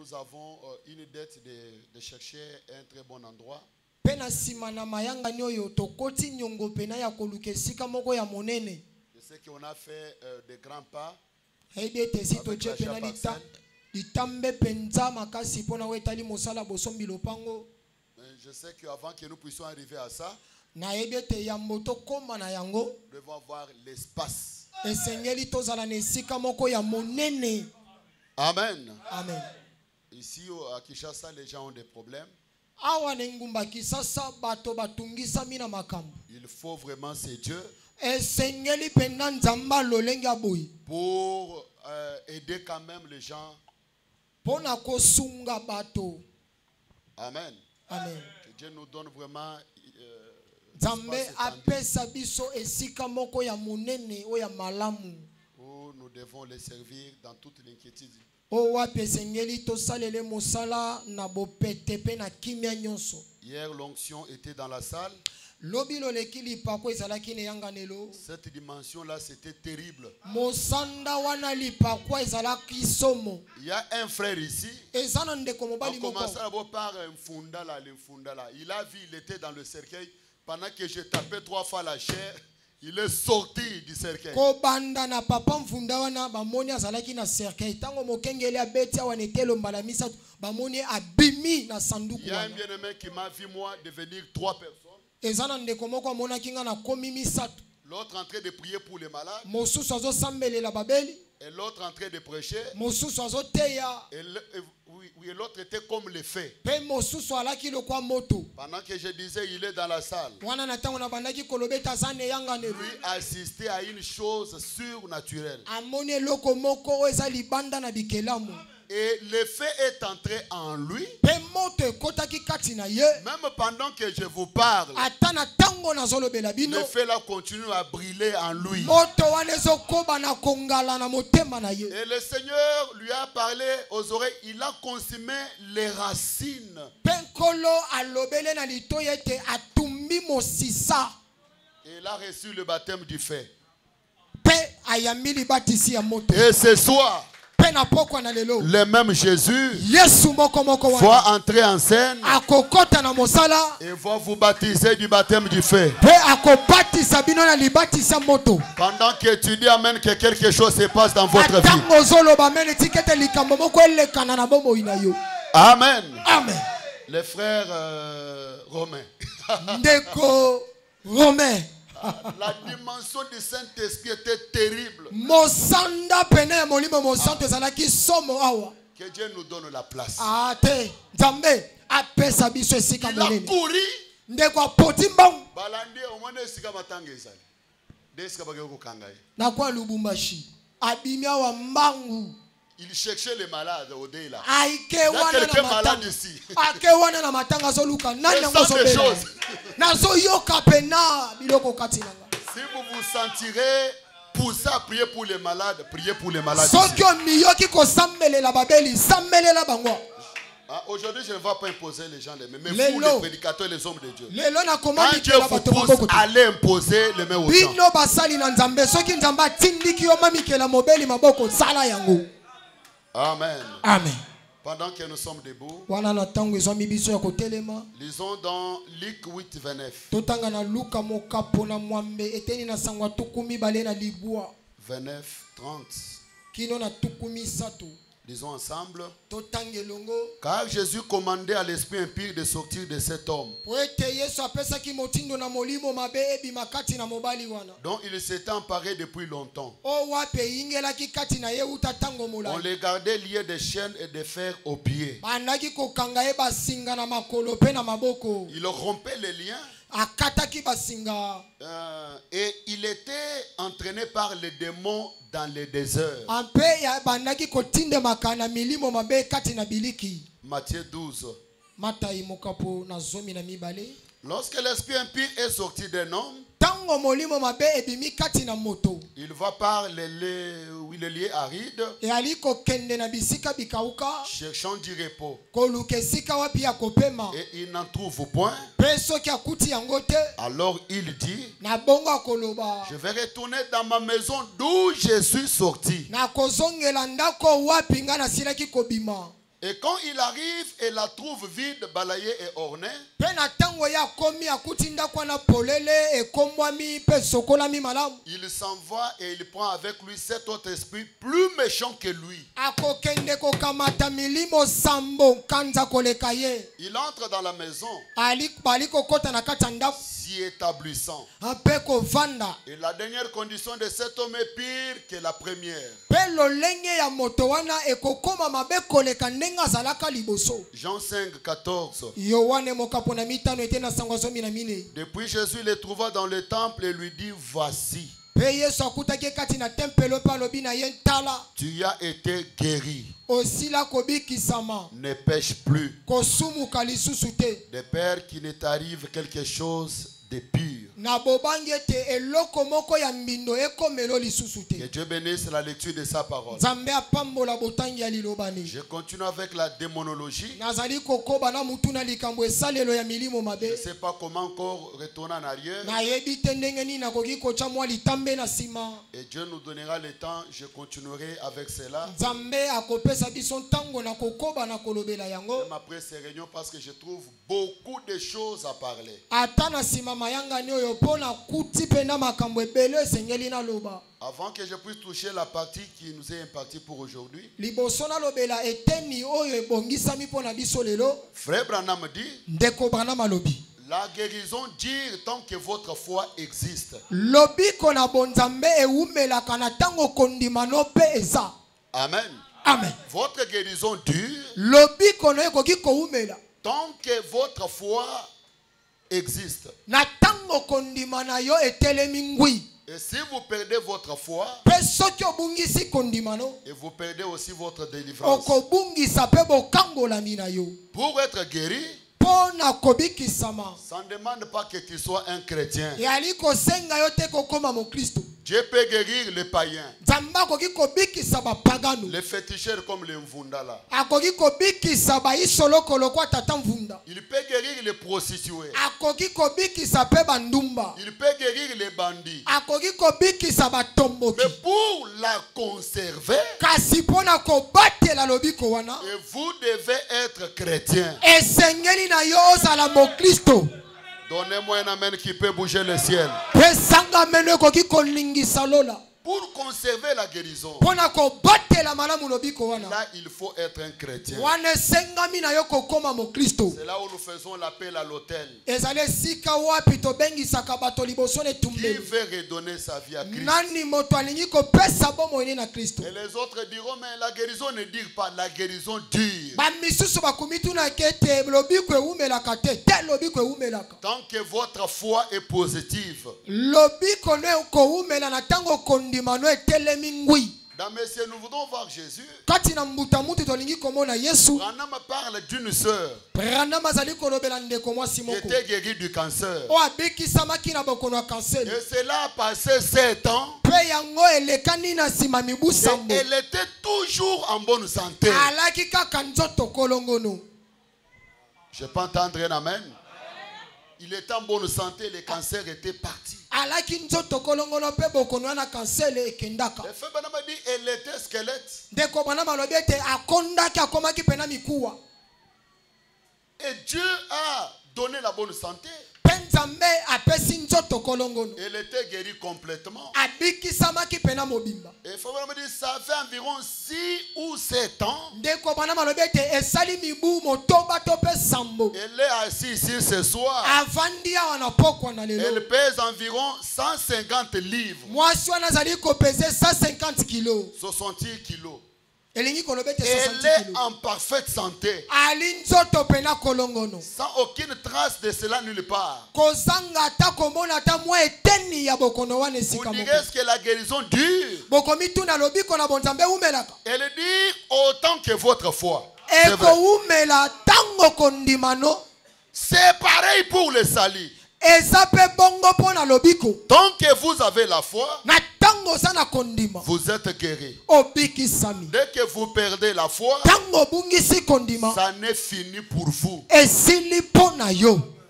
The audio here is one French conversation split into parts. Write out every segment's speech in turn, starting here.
nous avons une dette de chercher un très bon endroit. Je sais qu'on a fait de grands pas. Je sais qu'avant que nous puissions arriver à ça, nous devons avoir l'espace. Amen. Amen. Ici à Kinshasa, les gens ont des problèmes. Il faut vraiment c'est Dieu pour aider quand même les gens. Amen. Amen. Que Dieu nous donne vraiment où nous devons les servir dans toute l'inquiétude. Hier, l'onction était dans la salle. Cette dimension-là, c'était terrible. Il y a un frère ici. On commence par un fundala. Il a vu, il était dans le cercueil. Pendant que je tapais 3 fois la chair, il est sorti du cercueil. Il y a un bien-aimé qui m'a vu moi devenir 3 personnes. L'autre en train de prier pour les malades. Et l'autre en train de prêcher. Et l'autre était comme le feu. Pendant que je disais il est dans la salle, lui assistait à une chose surnaturelle. Et le feu est entré en lui. Même pendant que je vous parle, le feu là continue à brûler en lui. Et le Seigneur lui a parlé aux oreilles. Il a consumé les racines. Et il a reçu le baptême du feu. Et ce soir, le même Jésus va entrer en scène et va vous baptiser du baptême du feu. Pendant que tu dis Amen, que quelque chose se passe dans votre vie. Amen. Amen. Les frères romains. La dimension du Saint-Esprit était terrible. Que Dieu nous donne la place. Il a couru. Il cherchait les malades au delà. Il y a quelqu'un malade ici. C'est des choses. Si vous vous sentirez poussé à prier pour les malades, priez pour les malades. Aujourd'hui, je ne vais pas imposer les gens les mains. Mais vous, les prédicateurs et les hommes de Dieu, quand Dieu vous pousse, allez imposer les mains aux gens. Amen. Amen. Pendant que nous sommes debout, lisons dans Luc 8, 29. 29, 30. Lisons ensemble. Car Jésus commandait à l'esprit impur de sortir de cet homme, dont il s'était emparé depuis longtemps. On les gardait liés de chaînes et de fer aux pieds. Il rompait les liens. Et il était entraîné par les démons dans le désert. Matthieu 12. Lorsque l'esprit impur est sorti d'un homme, il va par les lieux arides, cherchant du repos. Et il n'en trouve point. Alors il dit, je vais retourner dans ma maison d'où je suis sorti. Et quand il arrive et la trouve vide, balayée et ornée, il s'en va et il prend avec lui 7 autres esprits plus méchants que lui. Il entre dans la maison, s'y établissant. Et la dernière condition de cet homme est pire que la première. Jean 5, 14. Depuis Jésus le trouva dans le temple et lui dit, voici, tu as été guéri. Ne pêche plus. De peur qu'il ne t'arrive quelque chose de pur. Que Dieu bénisse la lecture de sa parole. Je continue avec la démonologie. Je ne sais pas comment encore retourner en arrière. Et Dieu nous donnera le temps. Je continuerai avec cela. Même après ces réunions, parce que je trouve beaucoup de choses à parler. Avant que je puisse toucher la partie qui nous est impartie pour aujourd'hui, Frère Branham dit, la guérison dure tant que votre foi existe. Amen. Amen. Votre guérison dure tant que votre foi existe. Et si vous perdez votre foi, et vous perdez aussi votre délivrance. Pour être guéri, ça ne demande pas que tu sois un chrétien. Dieu peut guérir les païens, les féticheurs comme les Mvundala. Il peut guérir les prostituées. Il peut guérir les bandits. Mais pour la conserver, et vous devez être chrétien. Donnez-moi un amen qui peut bouger le ciel. Pour conserver la guérison, là il faut être un chrétien. C'est là où nous faisons l'appel à l'autel. Qui veut redonner sa vie à Christ? Et les autres diront, mais la guérison ne dure pas, la guérison dure. Tant que votre foi est positive. Dans Messieurs, nous voudrons voir Jésus. Branham parle d'une sœur qui était guérie du cancer. Et cela a passé 7 ans. Et elle était toujours en bonne santé. Je peux entendre un amen. Il était en bonne santé, le cancer était parti. Le frère Branham a dit elle était squelette. Et Dieu a donné la bonne santé. Elle était guérie complètement. Et le frère Branham a dit ça fait environ 6 ou 7 ans. Elle est assise ici ce soir. Elle pèse environ 150 livres. 68 kilos. Elle est en parfaite santé. Sans aucune trace de cela nulle part. Vous direz est-ce que la guérison dure? Elle dit autant que votre foi. C'est pareil pour le salut. Tant que vous avez la foi, vous êtes guéri. Dès que vous perdez la foi, ça n'est fini pour vous.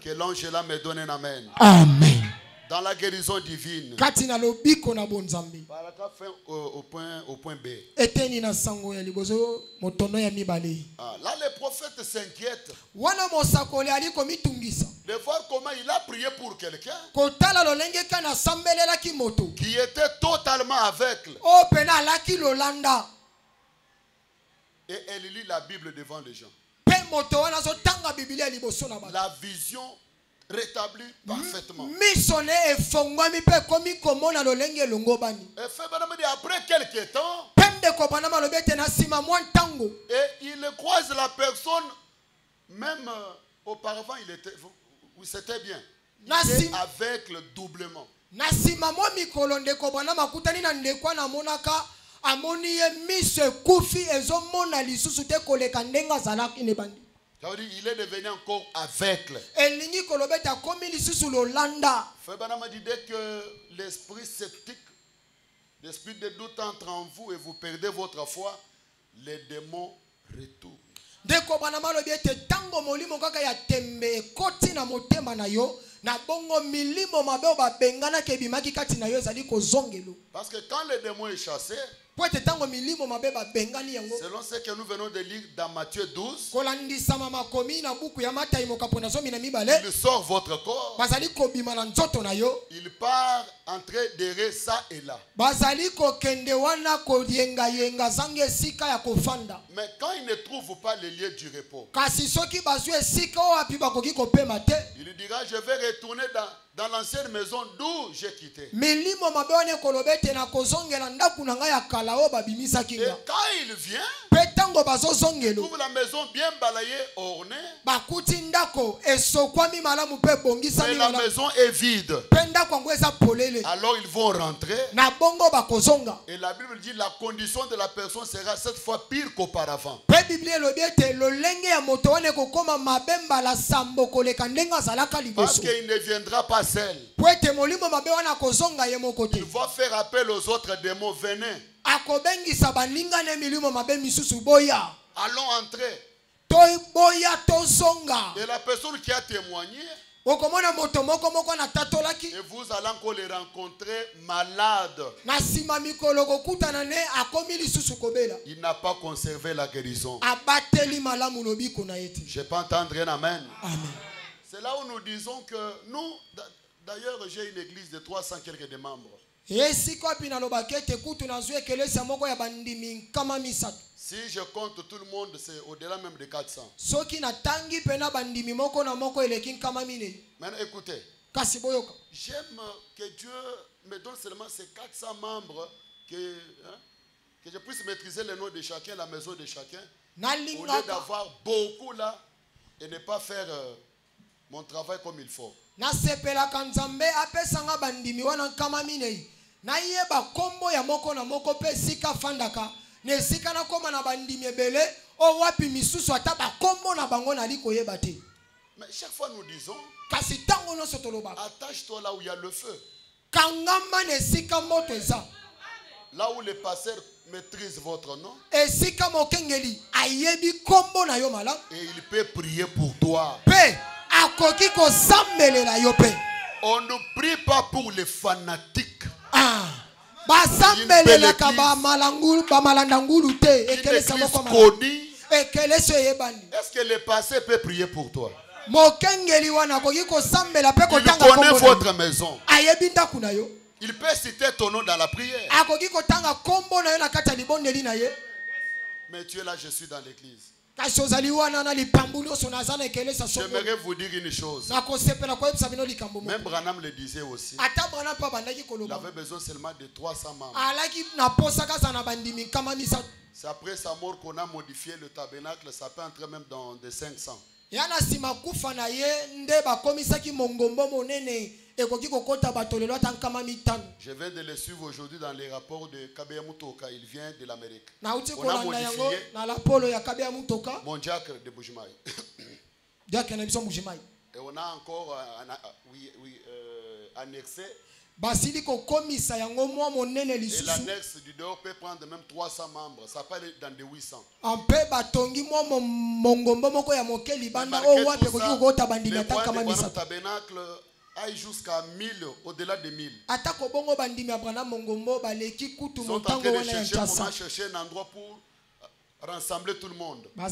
Que l'ange là me donne un amen. Amen. Dans la guérison divine. Katina lobiko na bonzambi. Paragraphe au point B. Eteni na sango ya libozo motono ya mibale. Là les prophètes s'inquiètent. Wana mosakoli aliko mitungisa. De voir comment il a prié pour quelqu'un. Kotala lolenge kana sambelela ki moto. Qui était totalement aveugle. O pena laki lolanda. Et elle lit la Bible devant les gens. Pe moto wana zo tanga Biblia liboso na ba. La vision rétabli parfaitement. Et après quelques temps, et il croise la personne, même auparavant, c'était bien. Il est aveugle doublement. Il est devenu encore aveugle. Dès que l'esprit sceptique, l'esprit de doute entre en vous et vous perdez votre foi, les démons retournent. Parce que quand le démon est chassé, selon ce que nous venons de lire dans Matthieu 12, il sort votre corps, il part entrer derrière ça et là. Mais quand il ne trouve pas le lieu du repos, il dira: je vais retourner dans l'ancienne maison d'où j'ai quitté. Et quand il vient, il trouve la maison bien balayée, ornée, mais la maison est vide. Alors ils vont rentrer, et la Bible dit la condition de la personne sera cette fois pire qu'auparavant. Parce qu'il ne viendra pas seul. Il va faire appel aux autres démons. Venez. Allons entrer. Et la personne qui a témoigné, et vous allez encore les rencontrer malades. Il n'a pas conservé la guérison. Je peux entendre un amen. C'est là où nous disons que nous, d'ailleurs j'ai une église de 300 quelques de membres. Si je compte tout le monde, c'est au-delà même de 400. Maintenant écoutez, j'aime que Dieu me donne seulement ces 400 membres, que je puisse maîtriser le nom de chacun, la maison de chacun, au lieu d'avoir beaucoup là et ne pas faire mon travail comme il faut. Mais chaque fois nous disons, attache-toi là où il y a le feu. Là où les pasteurs maîtrisent votre nom, et il peut prier pour toi. On ne prie pas pour les fanatiques. Une belle église connue. Est-ce que le pasteur peut prier pour toi? Il connaît votre maison. Il peut citer ton nom dans la prière. Mais tu es là, je suis dans l'église. J'aimerais vous dire une chose. Même Branham le disait aussi. Il avait besoin seulement de 300 membres. C'est après sa mort qu'on a modifié le tabernacle. Ça peut entrer même dans des 500. Je viens de le suivre aujourd'hui dans les rapports de Kabeya Mutoka. Il vient de l'Amérique. On a modifié mon diacre de Bujimaï. Et on a encore annexé. Et l'annexe du dehors peut prendre même 300 membres. Ça peut aller dans des 800. Le tabernacle aille jusqu'à 1000, au-delà de 1000. Ils sont en train de chercher un endroit pour rassembler tout le monde. Mais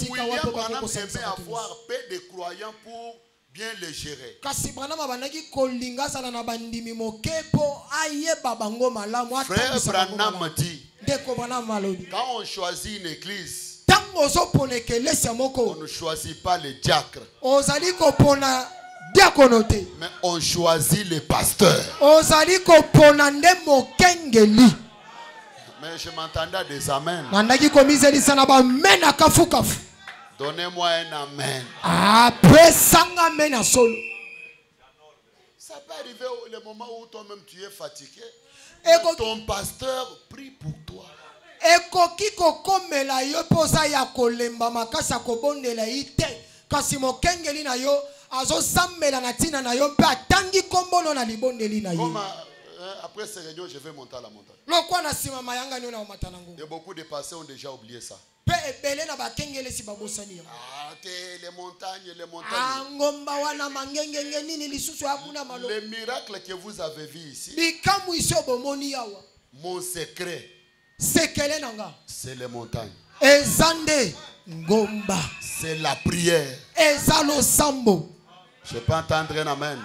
William Branham aimait avoir peu de croyants pour bien les gérer. Frère Branham dit, quand on choisit une église, on ne choisit pas les diacres, mais on choisit les pasteurs. Mais je m'entendais à des amens. Donnez-moi un amen. Ça peut arriver le moment où toi-même tu es fatigué. Ton pasteur prie pour toi. Après ces réunions, je vais monter à la montagne. Et beaucoup de pasteurs ont déjà oublié ça. Les montagnes. Les miracles que vous avez vus ici, mon secret, c'est les montagnes. C'est la prière. Je peux entendre un amen.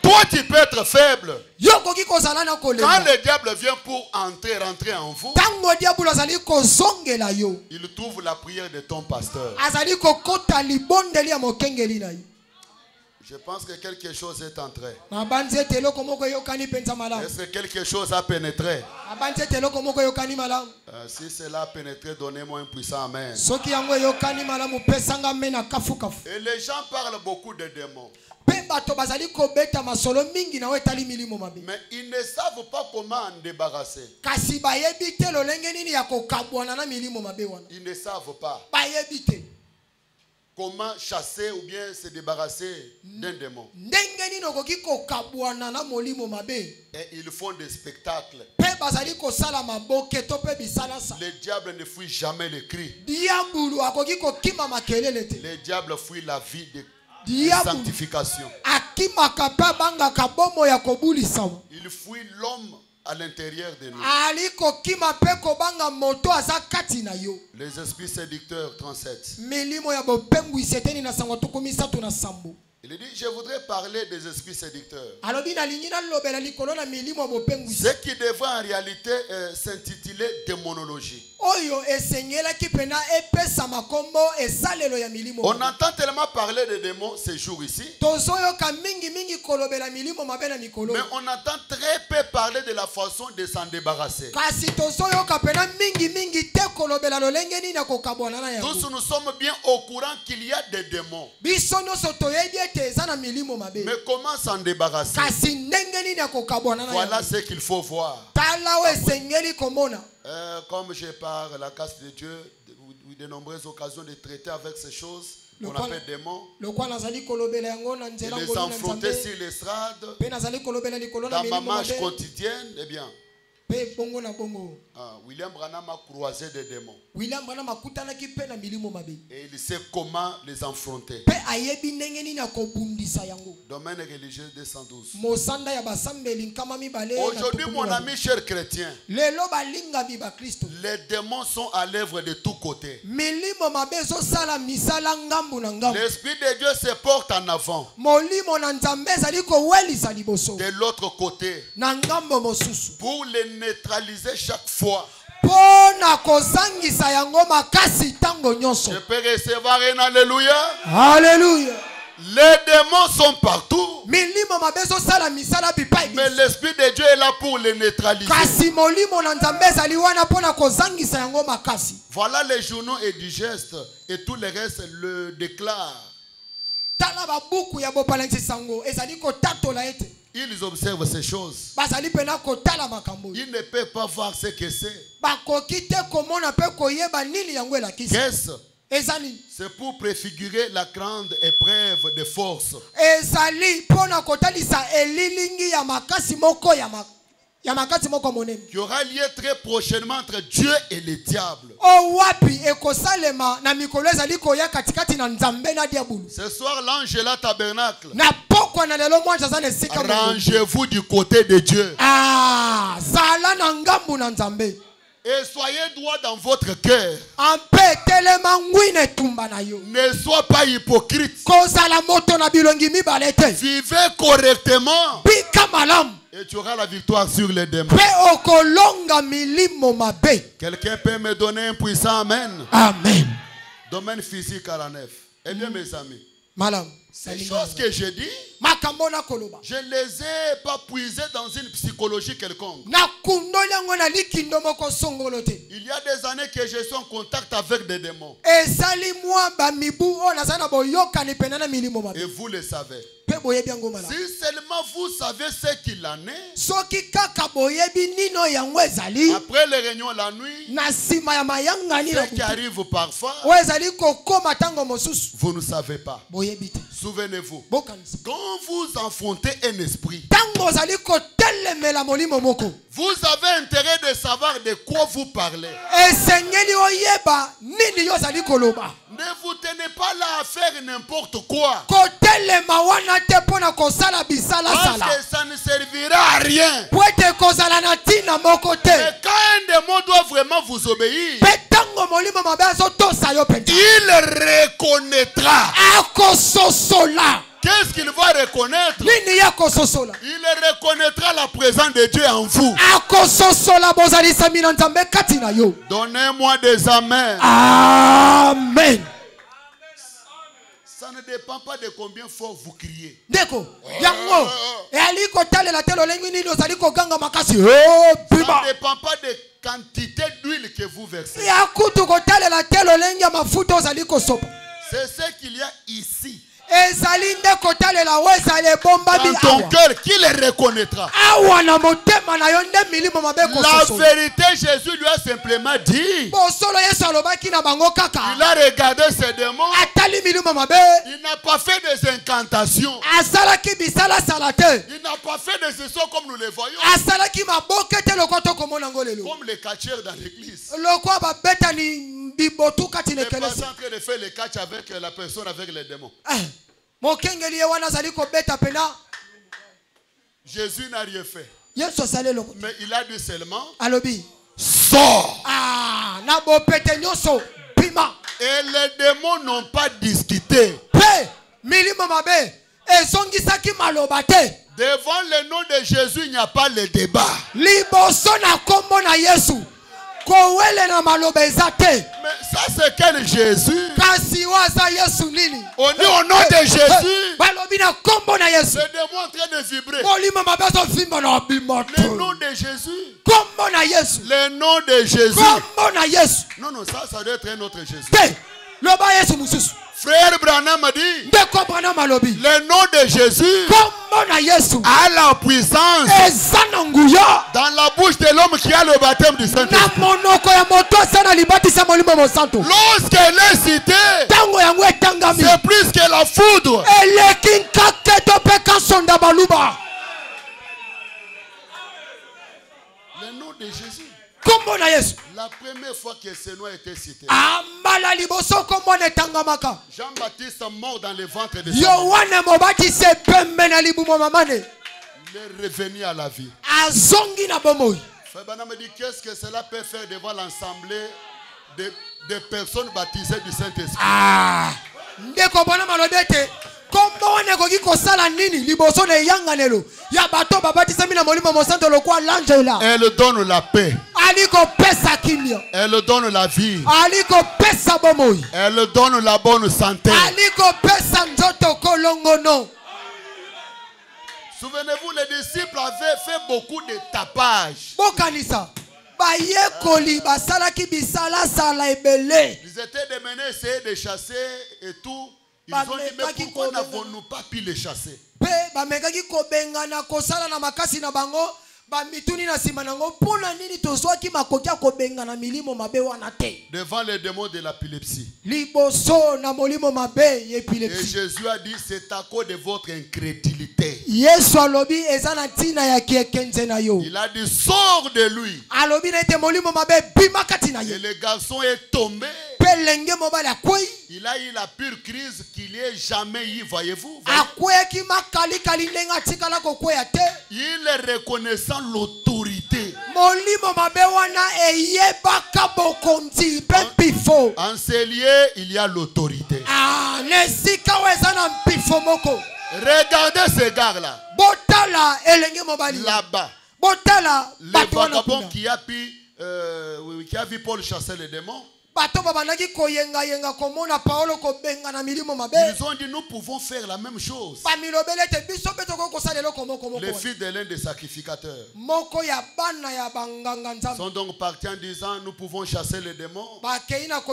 Toi, tu peux être faible. Quand le diable vient pour rentrer en vous, il trouve la prière de ton pasteur. Je pense que quelque chose est entré. Est-ce que quelque chose a pénétré? Si cela a pénétré, donnez-moi un puissant amen. Et les gens parlent beaucoup de démons. Mais ils ne savent pas comment en débarrasser. Ils ne savent pas comment chasser ou bien se débarrasser d'un démon. Et ils font des spectacles. Le diable ne fuit jamais les cris. Le diable fuit la vie de sanctification. Il fuit l'homme à l'intérieur de nous. Les esprits séducteurs 37. Il dit, je voudrais parler des esprits séducteurs. Ce qui devrait en réalité s'intituler démonologie. On entend tellement parler de démons ces jours ici. Mais on entend très peu parler de la façon de s'en débarrasser. Tous nous sommes bien au courant qu'il y a des démons. Mais comment s'en débarrasser? Voilà ce qu'il faut voir. Comme je parle à la grâce de Dieu, de nombreuses occasions de traiter avec ces choses qu'on appelle démons, et les affronter sur l'estrade, dans ma marche quotidienne, eh bien, William Branham a croisé des démons. Et il sait comment les affronter. Domaine religieux 212. Aujourd'hui, mon ami cher chrétien, les démons sont à l'œuvre de tous côtés. L'Esprit de Dieu se porte en avant. De l'autre côté, pour les neutraliser chaque fois. Je peux recevoir un alléluia. Alléluia. Les démons sont partout. Mais l'Esprit de Dieu est là pour les neutraliser. Voilà les journaux et digestes et tout le reste le déclarent. Ils observent ces choses. Ils ne peuvent pas voir ce que c'est. Qu'est-ce? C'est pour préfigurer la grande épreuve de force qui aura lieu très prochainement entre Dieu et le diable. Ce soir, l'ange est là, tabernacle. Rangez-vous du côté de Dieu. Et soyez droit dans votre cœur. Ne sois pas hypocrite. Vivez correctement. Et tu auras la victoire sur les démons. Quelqu'un peut me donner un puissant amen? Amen. Domaine physique 49. Eh bien mes amis, ces choses que je dis, je ne les ai pas puisées dans une psychologie quelconque. Il y a des années que je suis en contact avec des démons. Et vous le savez. Si seulement vous savez ce qu'il en est, après les réunions la nuit, ce qui arrive parfois, vous ne savez pas. Souvenez-vous, quand vous affrontez un esprit, vous avez intérêt de savoir de quoi vous parlez. Ne vous tenez pas là à faire n'importe quoi. Parce que ça ne servira à rien. Mais quand un démon doit vraiment vous obéir, il reconnaîtra. Qu'est-ce qu'il va reconnaître? Il reconnaîtra la présence de Dieu en vous. Donnez-moi des amens. Amen. Ça ne dépend pas de combien fort vous criez. Ça ne dépend pas de quantité d'huile que vous versez. C'est ce qu'il y a ici. Dans ton cœur, qui le reconnaîtra? La vérité, Jésus lui a simplement dit. Il a regardé ses démons. Il n'a pas fait des incantations. Il n'a pas fait des sons comme nous les voyons. Comme les catcheurs dans l'église. Il n'est pas en train de faire le catch avec la personne avec les démons. Jésus n'a rien fait. Mais il a dit seulement sors. Et les démons n'ont pas discuté. Devant le nom de Jésus, il n'y a pas de débat. Mais ça c'est quel Jésus? On dit au nom de Jésus. Le démon est en train de vibrer. Le nom de Jésus. Le nom de Jésus. Non, non, ça doit être un autre Jésus. Frère Branham a dit, le nom de Jésus a la puissance dans la bouche de l'homme qui a le baptême du Saint-Esprit. Lorsqu'elle est citée, c'est plus que la foudre. Le nom de Jésus. La première fois que ce nom a été cité, Jean-Baptiste mort dans le ventre de sa mère. Il est revenu à la vie. Frère Branham me dit, qu'est-ce que cela peut faire devant l'assemblée des personnes baptisées du Saint-Esprit? Elle donne la paix. Elle donne la vie. Elle donne la bonne santé. Souvenez-vous, les disciples avaient fait beaucoup de tapage. Ils étaient démenés essayer de chasser et tout. Ils ont dit, mais pourquoi n'avons-nous pas pu les chasser? Devant les démons de l'épilepsie. Et Jésus a dit, c'est à cause de votre incrédulité. Il a dit, sors de lui. Et le garçon est tombé. Il a eu la pure crise qu'il n'y ait jamais eu, voyez-vous. Il est reconnaissant l'autorité. En ces lieux, il y a l'autorité. Regardez ces gars-là. Là-bas. Le vagabond qui a vu Paul chasser les démons. Ils ont dit nous pouvons faire la même chose. Les filles de l'un des sacrificateurs sont donc partis en disant nous pouvons chasser les démons. Ils sont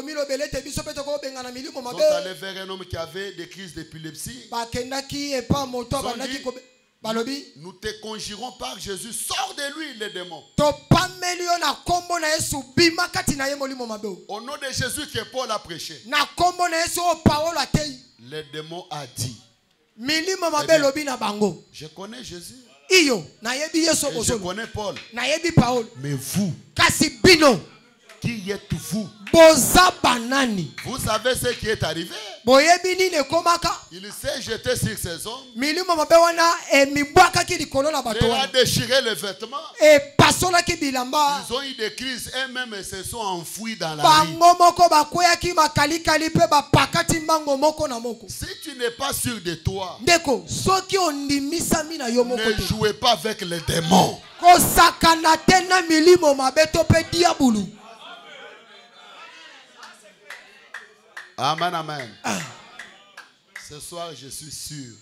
allés vers un homme qui avait des crises d'épilepsie. Nous te conjurons par Jésus, sors de lui les démons. Au nom de Jésus que Paul a prêché, les démons a dit, je connais Jésus et je connais Paul, mais vous, qui êtes-vous? Vous savez ce qui est arrivé? Il s'est jeté sur ces hommes. Il a déchiré les vêtements. Ils ont eu des crises eux-mêmes et se sont enfouis dans la rue. Si tu n'es pas sûr de toi, ne jouez pas avec les démons. Amen, amen. Ce soir, je suis sûr.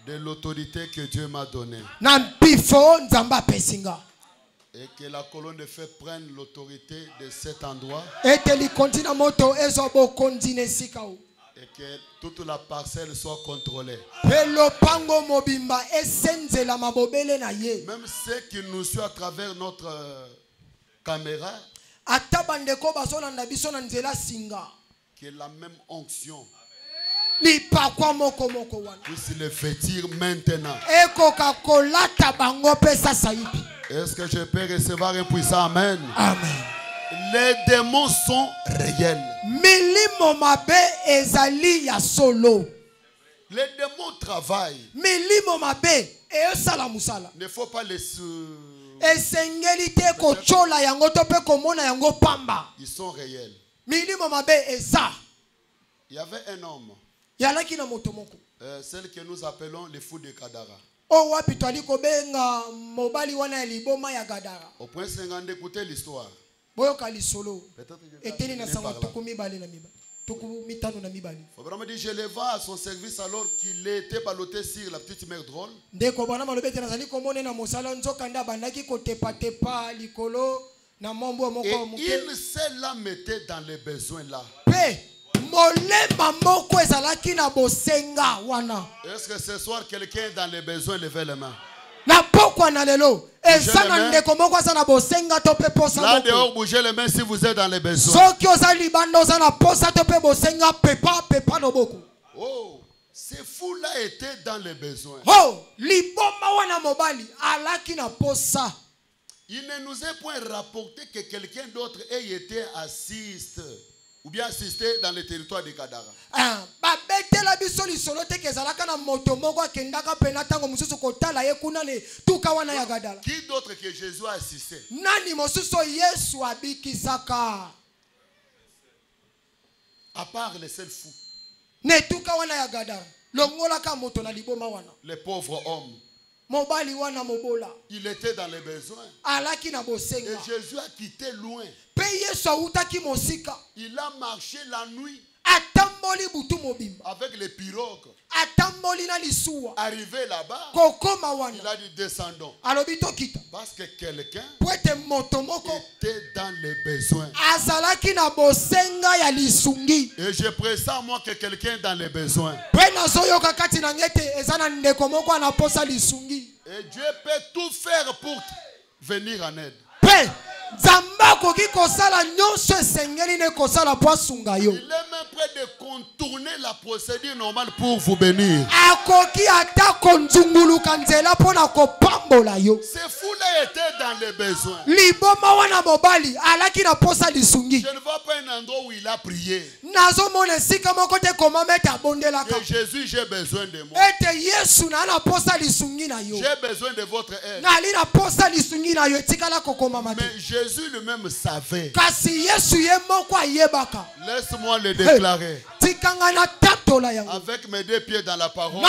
De l'autorité que Dieu m'a donnée. Et que la colonne de feu prenne l'autorité de cet endroit. Et que toute la parcelle soit contrôlée. Même ceux qui nous suivent à travers notre caméra, que la même onction puisse les vêtir maintenant. Est-ce que je peux recevoir un puissant amen? Amen. Les démons sont réels. Les démons travaillent. Il ne faut pas les ils sont réels. Il y avait un homme, celle que nous appelons les fous de Gadara. Au point 50 d'écouter l'histoire. Faut vraiment dire, je le vois à son service alors qu'il était ballotté sur la petite mer drôle. Et il s'est là mettait dans les besoins là. Est-ce que ce soir quelqu'un est dans les besoins, levez les mains. Là dehors, bougez les mains si vous êtes dans les besoins. Oh, ces fous-là étaient dans les besoins. Il ne nous est point rapporté que quelqu'un d'autre ait été assiste ou bien assisté dans le territoire de Gadara. Qui d'autre que Jésus a assisté? À part les seuls fous. Les pauvres hommes. Il était dans les besoins. Et Jésus a quitté loin. Il a marché la nuit avec les pirogues. Arrivé là-bas, il a dit descendons. Parce que quelqu'un était dans les besoins. Et je pressens moi que quelqu'un est dans les besoins. Et Dieu peut tout faire pour venir en aide. Il est même train de contourner la procédure normale pour vous bénir. Ce fou-là était dans les besoins. Je ne vois pas un endroit où il a prié. Que Jésus, j'ai besoin de moi. J'ai besoin de votre aide. Mais Jésus lui-même savait. Laisse-moi le déclarer. Avec mes deux pieds dans la parole.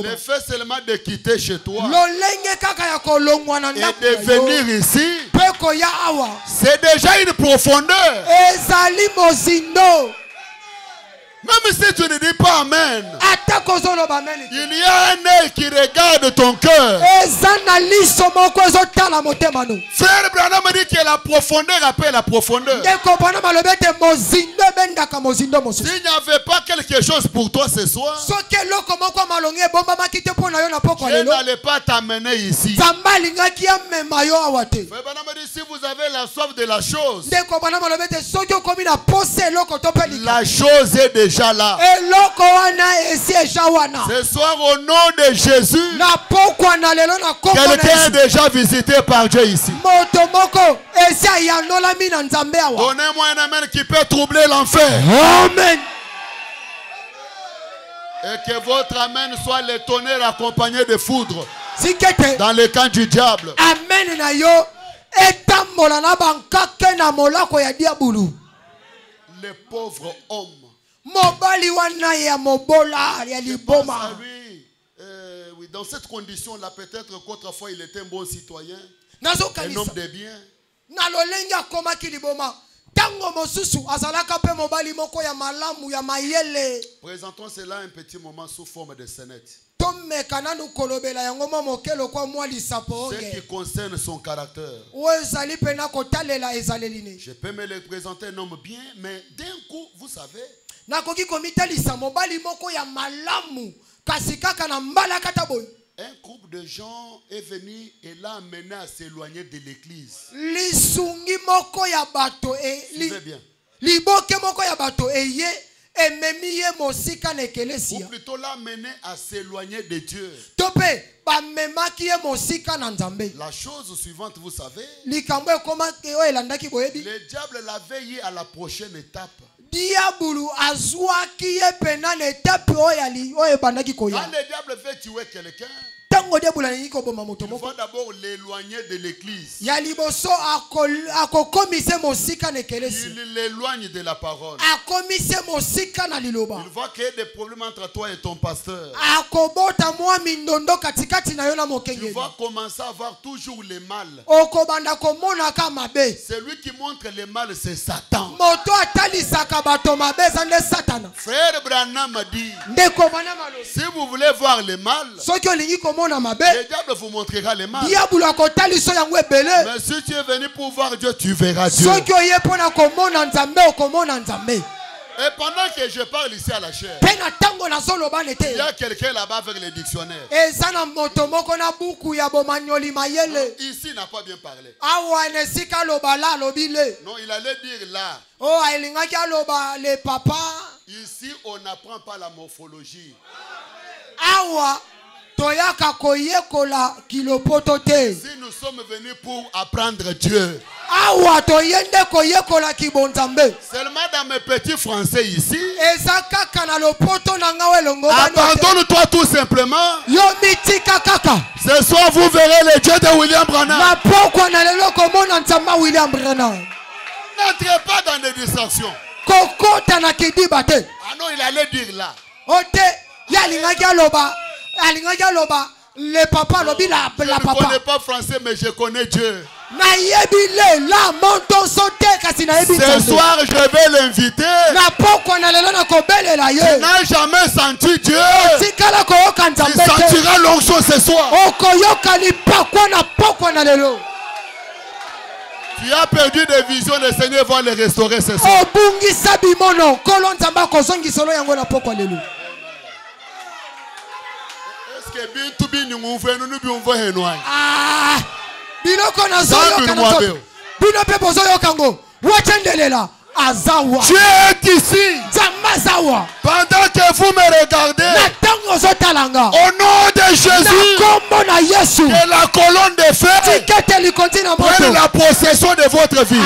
Le fait seulement de quitter chez toi et de venir ici, c'est déjà une profondeur. Même si tu ne dis pas Amen, il y a un œil qui regarde ton cœur. Frère Branham dit que la profondeur appelle la profondeur. S'il n'y avait pas quelque chose pour toi ce soir, je n'allais pas t'amener ici. Frère Branham dit si vous avez la soif de la chose, la chose est déjà là. Ce soir, au nom de Jésus, quelqu'un est déjà visité par Dieu ici. Donnez-moi un amen qui peut troubler l'enfer. Amen. Et que votre amen soit le tonnerre accompagné de foudre dans le camp du diable. Amen. Les pauvres hommes. Oui, dans cette condition-là, peut-être qu'autrefois il était un bon citoyen, un homme de bien. Présentons cela un petit moment sous forme de scénette. Ce qui concerne son caractère. Je peux me le présenter un homme bien, mais d'un coup, vous savez, un groupe de gens est venu et l'a amené à s'éloigner de l'église. Suivez bien. Ou plutôt l'a amené à s'éloigner de Dieu. La chose suivante, vous savez, le diable l'a veillé à la prochaine étape. Quand le diable veut tuer quelqu'un, il faut d'abord l'éloigner de l'église. Il l'éloigne de la parole. Il va créer des problèmes entre toi et ton pasteur. Tu vas commencer à voir toujours le mal. Celui qui montre le mal, c'est Satan. Frère Branham a dit, si vous voulez voir le mal, le diable vous montrera le mal. Mais si tu es venu pour voir Dieu, tu verras Dieu. Et pendant que je parle ici à la chair, il y a quelqu'un là-bas avec le dictionnaire. Ici, il n'a pas bien parlé. Non, il allait dire là. Ici, on n'apprend pas la morphologie. Si nous sommes venus pour apprendre Dieu, seulement dans mes petits français ici, abandonne-toi tout simplement. Ce soir vous verrez le Dieu de William Branham. N'entrez pas dans des distractions. Ah non, il allait dire là. Le papa, je ne connais pas français, mais je connais Dieu. Ce soir, je vais l'inviter. Tu n'as jamais senti Dieu. Tu sentiras l'onction ce soir. Tu as perdu des visions, le Seigneur va les restaurer ce soir. Dieu est ici. Pendant que vous me regardez, au nom de Jésus, que la colonne de feu prenne la possession de votre vie.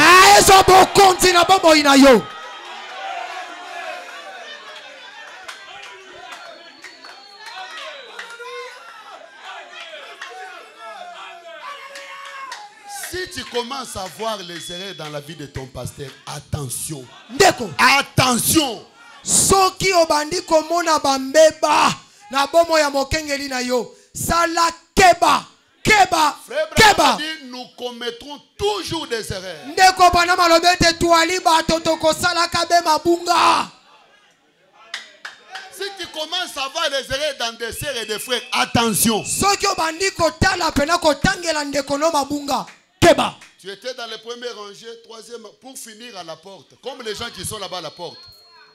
Si tu commences à voir les erreurs dans la vie de ton pasteur, attention. Attention. Soki obandi komona bambeba na bomo ya mokengeli na yo sala keba keba. Nous commettrons toujours des erreurs. Ndeko bana malobete tuali bato toko sala kabe mabunga. Si tu commences à voir les erreurs dans des sœurs et des frères, attention. Soki obandi kotala pena kotangela ndeko no mabunga. Tu étais dans les premières rangées, troisième, pour finir à la porte. Comme les gens qui sont là-bas à la porte.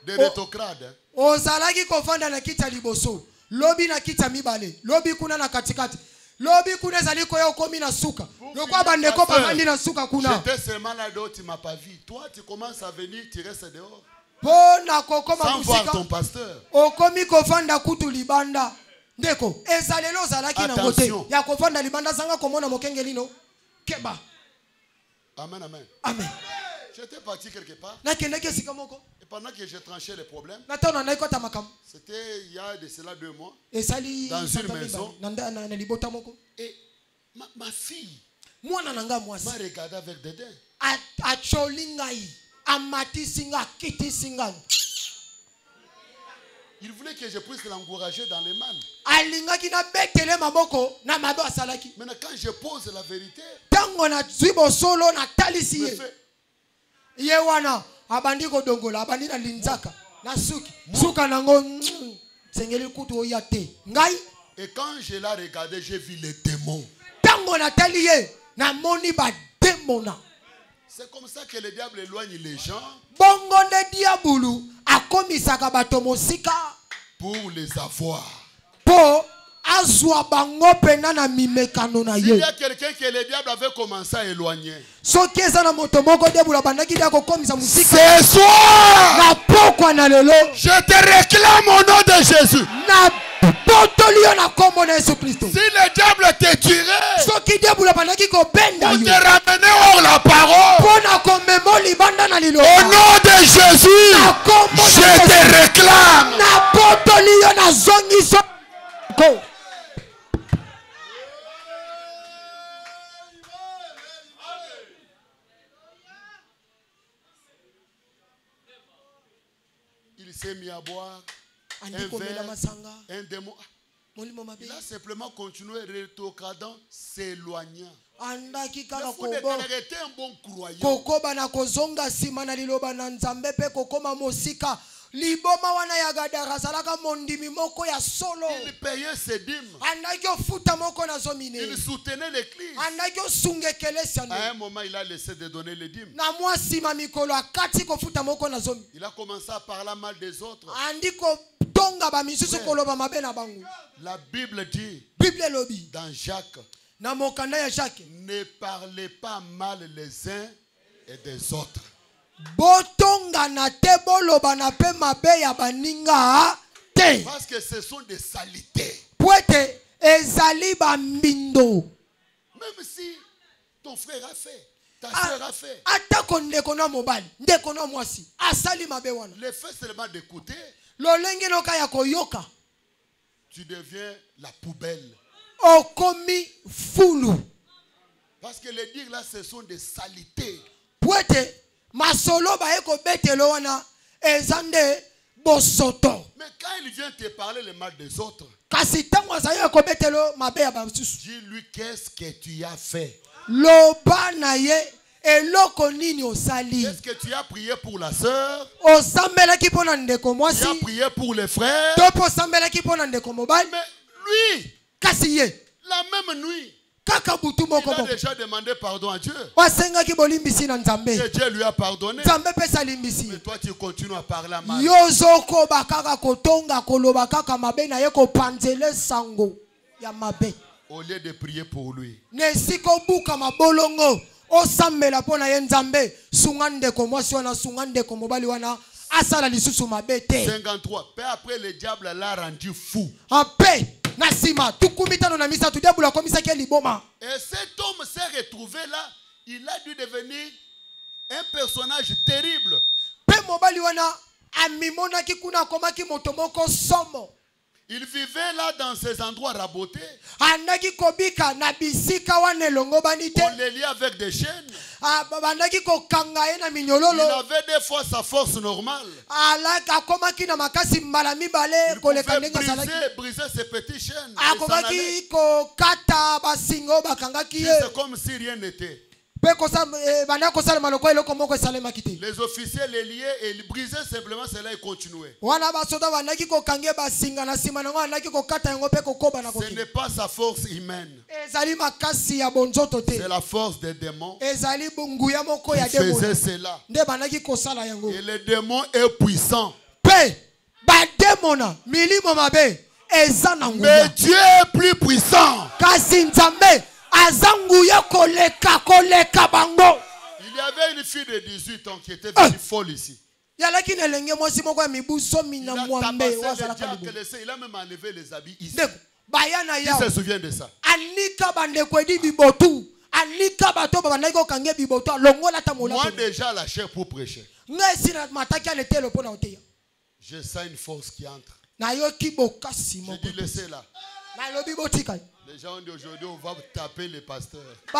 Des rétrogrades. Ozalaki kofanda na kita liboso. Lobi na kita mibale. Lobi kuna na katikati. Lobi kuna zali koya komi na suka. Lokwa bandeko bavandi na suka kuna. J'étais seulement là dehors, tu m'as pas vu. Toi, tu commences à venir, tu restes dehors. Sans voir ton pasteur. Okomi kofanda kutu libanda. Ndeko, ezalelo zalaki na ngote. Ya kofanda libanda sanga komona mokengeli no. Keba. Amen, amen. Amen. J'étais parti quelque part. Et pendant que j'ai tranché les problèmes, c'était il y a de cela 2 mois. Dans une maison. Et ma fille m'a regardé avec dédain. Il voulait que je puisse l'encourager dans les mal. Maintenant, quand je pose la vérité, et quand je l'ai regardé, j'ai vu les démons. C'est comme ça que le diable éloigne les gens pour les avoir. S'il y a quelqu'un que le diable avait commencé à éloigner, ce soir, je te réclame au nom de Jésus. Si le diable te tuerait pour te ramener hors la parole, au nom de Jésus, je te réclame. Il s'est mis à boire un verre, un démon. Il a simplement continué rétrogradant, s'éloignant. Il faut arrêter un bon croyant. Il payait ses dîmes. Il soutenait l'église. À un moment, il a laissé de donner les dîmes. Il a commencé à parler mal des autres. La Bible dit dans Jacques, ne parlez pas mal les uns et des autres. Parce que ce sont des saletés. Même si ton frère a fait, ta soeur a fait, le fait seulement d'écouter, tu deviens la poubelle. Parce que les dire là, ce sont des saletés. Mais quand il vient te parler le mal des autres, dis-lui qu'est-ce que tu as fait. Est-ce que tu as prié pour la sœur? Tu as prié pour les frères? Mais lui, la même nuit, il a déjà demandé pardon à Dieu. Et Dieu lui a pardonné. Mais toi, tu continues à parler mal. Au lieu de prier pour lui. osambela pona ye nzambe sungande ko mwasi wana sungande ko mobali wana asala lisusu mabete 53. Peu après le diable l'a rendu fou. Ape nasima tukumitano na misa tu diable akomisa ke liboma. Et cet homme s'est retrouvé là, il a dû devenir un personnage terrible. Pe mobali wana amimona ki kuna komaki motomoko somo. Il vivait là dans ces endroits rabotés. On les liait avec des chaînes. Il avait des fois sa force normale. Il pouvait briser ses petites chaînes. C'est comme si rien n'était. Les officiers les liaient et ils brisaient simplement cela et continuaient. Ce n'est pas sa force humaine. C'est la force des démons qui faisait cela. Et le démon est puissant. Mais Dieu est plus puissant. Il y avait une fille de 18 ans qui était venue folle ici. Il a tabassé le diable, il a même enlevé les habits ici. Qui se souvient de ça? Moi déjà la chair pour prêcher. Je sens une force qui entre. Je dis laissez là. Les gens d'aujourd'hui, on va taper les pasteurs. J'ai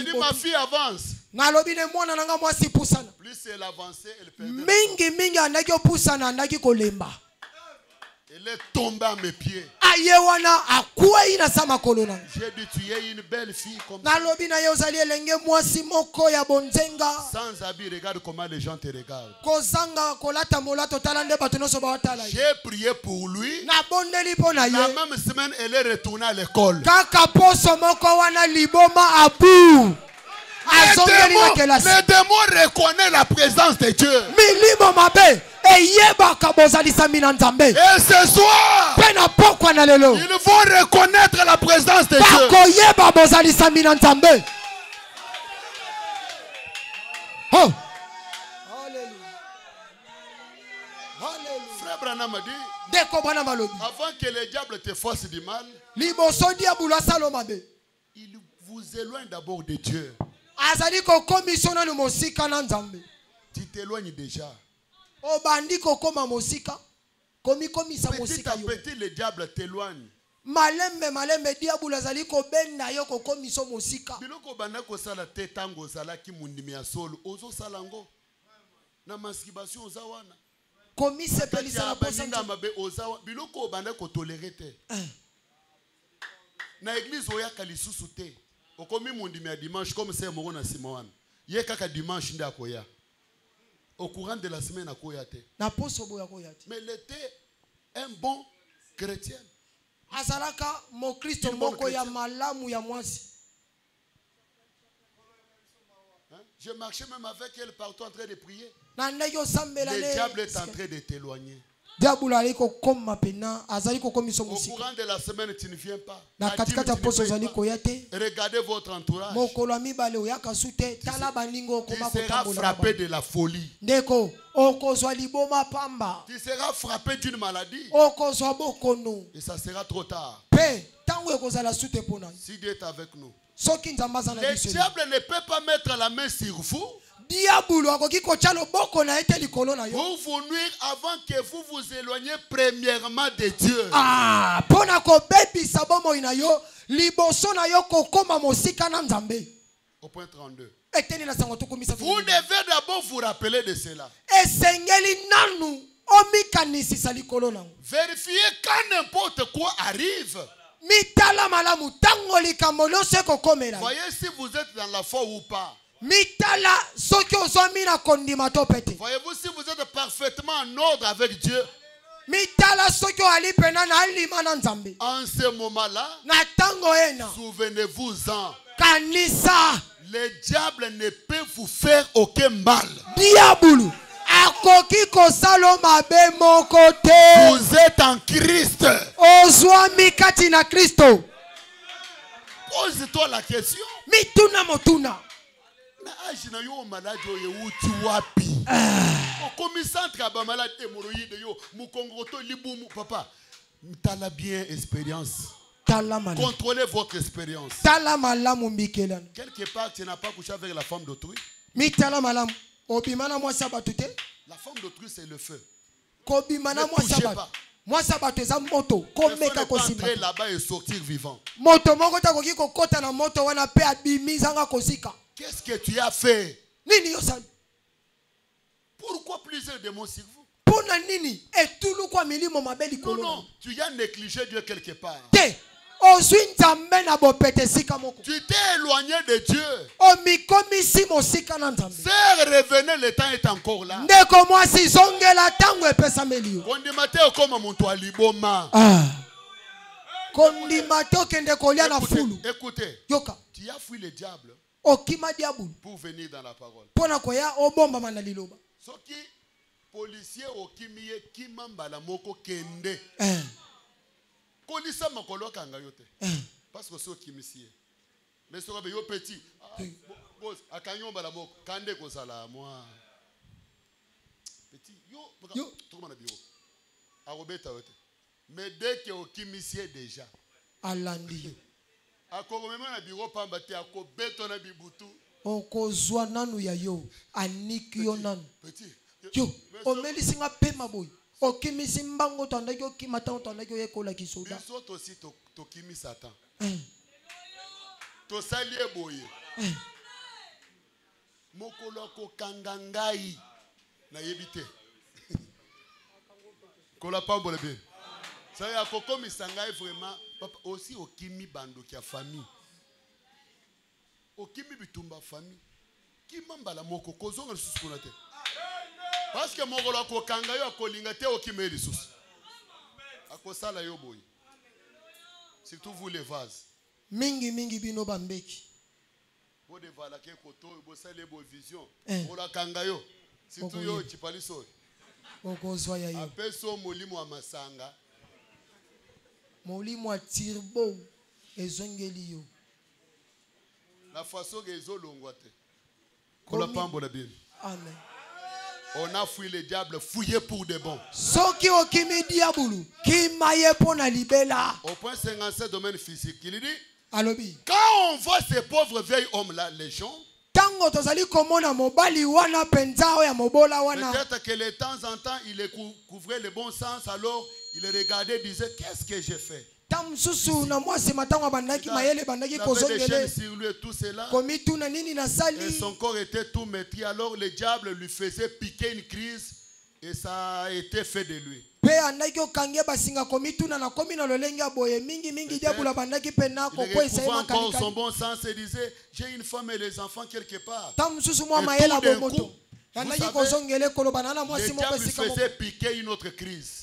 dit, ma fille avance. Plus elle avançait, elle perdait. Elle est tombée à mes pieds. J'ai dû tuer une belle fille comme ça. Sans habit, regarde comment les gens te regardent. J'ai prié pour lui. La même semaine, elle est retournée à l'école. Les démons reconnaissent la présence de Dieu. Et ce soir, ils vont reconnaître la présence de Dieu. Oh. Frère Branham a dit, avant que le diable te fasse du mal, il vous éloigne d'abord de Dieu. Tu t'éloignes déjà. Petit à petit, le diable t'éloigne. Biloko banda ko sala te tango sala ki mundimi ya solo ozo salango na masturbation ozawana komise pelisa na posa mabe ozawa biloko banda ko tolérer te na église oyaka lisusu te okomi mundimi ya dimanche comme c'est moko na simoana ye kaka dimanche nda koya au courant de la semaine à koyate. Mais il était un bon chrétien. Azalaka mo Kristo moko ya malamu ya mwasi. Je marchais même avec elle partout en train de prier. Le diable est en train de t'éloigner. Au courant de la semaine, tu ne viens pas. Regardez votre entourage. Tu seras frappé de la folie. Tu seras frappé d'une maladie. Et ça sera trop tard. Si Dieu est avec nous. Le diable ne peut pas mettre la main sur vous. Pour vous nuire avant que vous vous éloigniez premièrement de Dieu. Au point 32. Vous devez d'abord vous rappeler de cela. Vérifiez quand n'importe quoi arrive. Voyez si vous êtes dans la foi ou pas. Voyez-vous si vous êtes parfaitement en ordre avec Dieu. En ce moment-là, souvenez-vous-en. Le diable ne peut vous faire aucun mal. Vous êtes en Christ. Pose-toi la question. Mituna motuna. Na agi na yo malade yo uti wapi? Comme centre ba malade hémorroïde yo mukongoto libumu papa. T'as bien expérience. Contrôlez votre expérience. Quelque part, tu n'as pas couché avec la femme d'autrui. La femme d'autrui, c'est le feu. Ne touchez pas. Entrer là-bas et sortir vivant. Qu'est-ce que tu as fait? Pourquoi plusieurs démons sur vous? Non, tu as négligé Dieu quelque part. Tu t'es éloigné de Dieu. Faire revenir, le temps est encore là. Écoutez, tu as fui le diable pour venir dans la parole. Ce qui policier okimiye kimambala moko kende. Kolisa makolo kanga yote. Parce que so kimisiye. Mais so yo petit. Boss akanyomba la moko kande ko sala moi. Petit yo to mana biro. Arobeta yote. Mais dès que okimisie déjà. Alandi. Akomema na biro pamba te akobeto na bibutu. Okozwa nanu ya yo anikyo nanu. Petit. Yo, omelisinga pema boy. Okimisi mbango tandaki okimata tandaki yekola kisoda. Biso aussi to kimi Satan. To salie boye. Mokolo ko kangangai na yebite. Kola pambo le bien. Ça y a koko misangai vraiment papa aussi okimi bando kia famille. Okimi bitumba famille. Kimambala moko kozonga susukunate. Parce que mon rôle a kanga yo akolingate okimeli sus. Akosala yo boy. Surtout vous les vases. Mingi bino bambeki. Bo de vala ke koto bo sale bo vision. Ola kanga yo. Surtout yo chipaliso. Okozwa ya yo. Apeso molimo wa masanga. Molimo wa tirbo ezongeli yo. La façon que ezolongwa te. Kola pambo la Bible. Amen. On a fouillé le diable, fouillé pour de bon. Au point 57, domaine physique, il dit, quand on voit ces pauvres vieilles hommes-là, les gens, peut-être que de temps en temps, il les couvrait le bon sens, alors il les regardait et disait, qu'est-ce que j'ai fait? Il avait des chaînes sur lui et tout cela. Et son corps était tout meurtri. Alors le diable lui faisait piquer une crise. Et ça a été fait de lui. Il retrouvait encore son bon sens et disait, j'ai une femme et des enfants quelque part. Et tout d'un coup, vous savez, le diable faisait piquer une autre crise.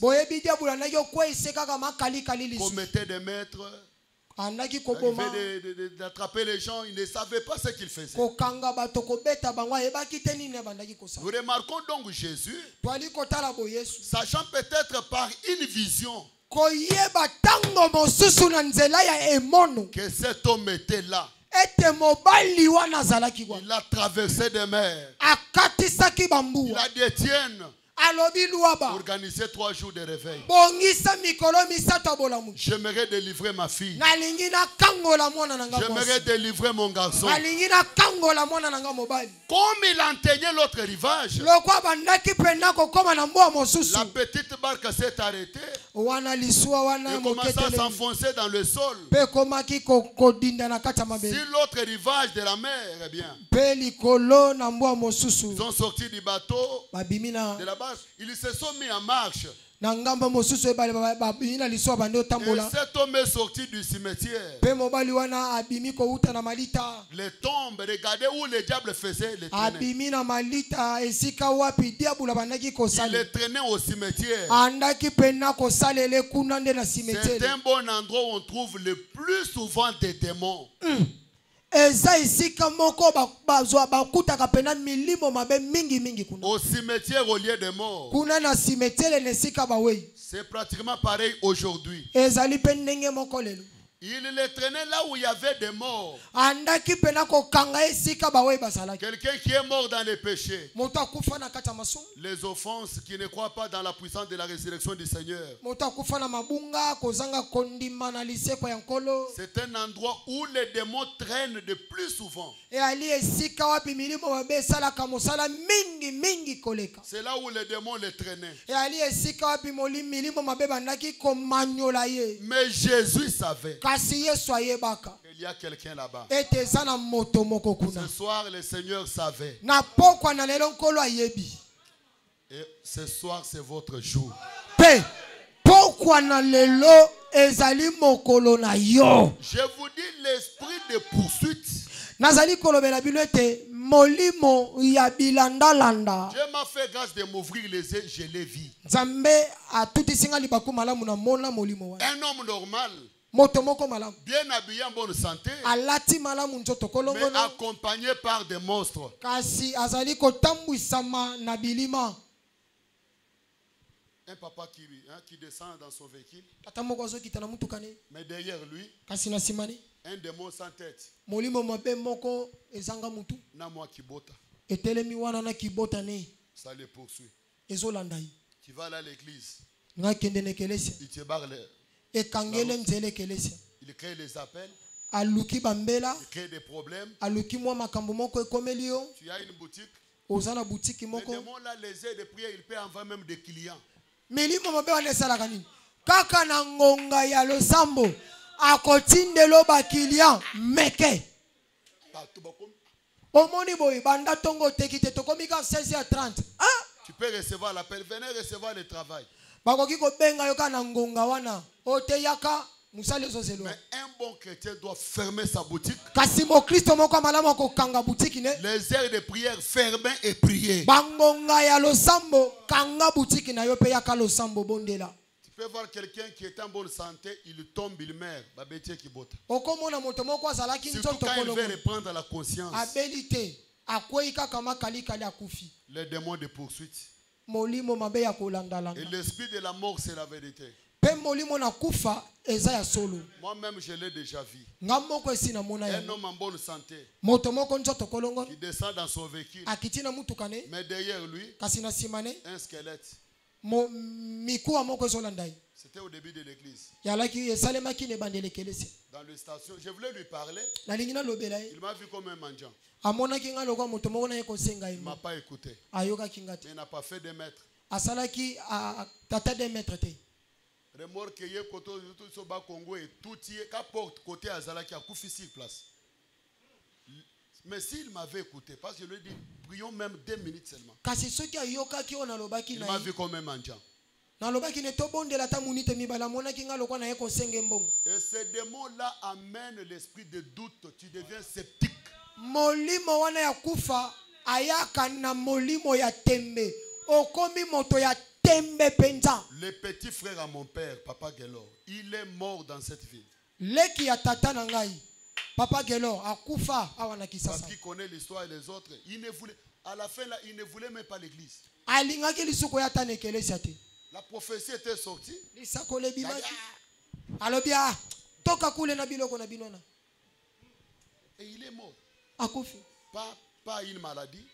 Commettait des maîtres, d'attraper les gens, ils ne savaient pas ce qu'ils faisaient. Nous remarquons donc Jésus, sachant peut-être par une vision que cet homme était là. Il a traversé des mers. Il a des tiennes. Organiser 3 jours de réveil. J'aimerais délivrer ma fille. J'aimerais délivrer mon garçon. Comme il enteignait l'autre rivage, la petite barque s'est arrêtée et commença à s'enfoncer dans le sol. Si l'autre rivage de la mer, eh bien, ils ont sorti du bateau, de la base, ils se sont mis en marche. Et cet homme est sorti du cimetière. Les tombes, regardez où le diable faisait les traîner. Il les traînait au cimetière. C'est un bon endroit où on trouve le plus souvent des démons. Au cimetière au lieu de mort. C'est pratiquement pareil aujourd'hui. Il les traînait là où il y avait des morts. Quelqu'un qui est mort dans les péchés. Les offenses qui ne croient pas dans la puissance de la résurrection du Seigneur. C'est un endroit où les démons traînent de plus souvent. C'est là où les démons les traînaient. Mais Jésus savait. Il y a quelqu'un là-bas. Ce soir, le Seigneur savait. Et ce soir, c'est votre jour. Je vous dis l'esprit de poursuite. Dieu m'a fait grâce de m'ouvrir les yeux, je l'ai vu. Un homme normal, bien habillé en bonne santé, mais accompagné par des monstres. Un papa qui descend dans son véhicule, mais derrière lui, un démon sans tête. Ça le poursuit. Tu vas aller à l'église. Il te barre il crée les appels. Il crée des problèmes. Tu as une boutique. Le démon là, les aides de prière, il peut envoyer même des clients. Tu peux recevoir l'appel. Venez recevoir le travail. Mais un bon chrétien doit fermer sa boutique. Les heures de prière, fermer et prier. Tu peux voir quelqu'un qui est en bonne santé, il tombe, il meurt. Surtout quand il veut reprendre la conscience. Les démons de poursuite. Et l'esprit de la mort, c'est la vérité. Moi-même, je l'ai déjà vu. Un homme en bonne santé qui descend dans son véhicule, mais derrière lui, un squelette. C'était au début de l'église. Dans le station, je voulais lui parler. Il m'a vu comme un mendiant. Il ne m'a pas écouté. Il n'a pas fait 2 mètres. Remorque ye koto tout ba Congo et tout est porte côté Azalaki a couffé sur place. Mais s'il m'avait écouté, parce que je lui ai dit, prions même 2 minutes seulement. Il m'a vu comme un mendiant. Et ce démon-là amène l'esprit de doute. Tu deviens sceptique. Le petit frère à mon père, Papa Gelor, il est mort dans cette ville. Parce qu'il connaît l'histoire et les autres. Il ne voulait, à la fin, là, il ne voulait même pas l'église. La prophétie était sortie. Et il est mort. Pas une maladie.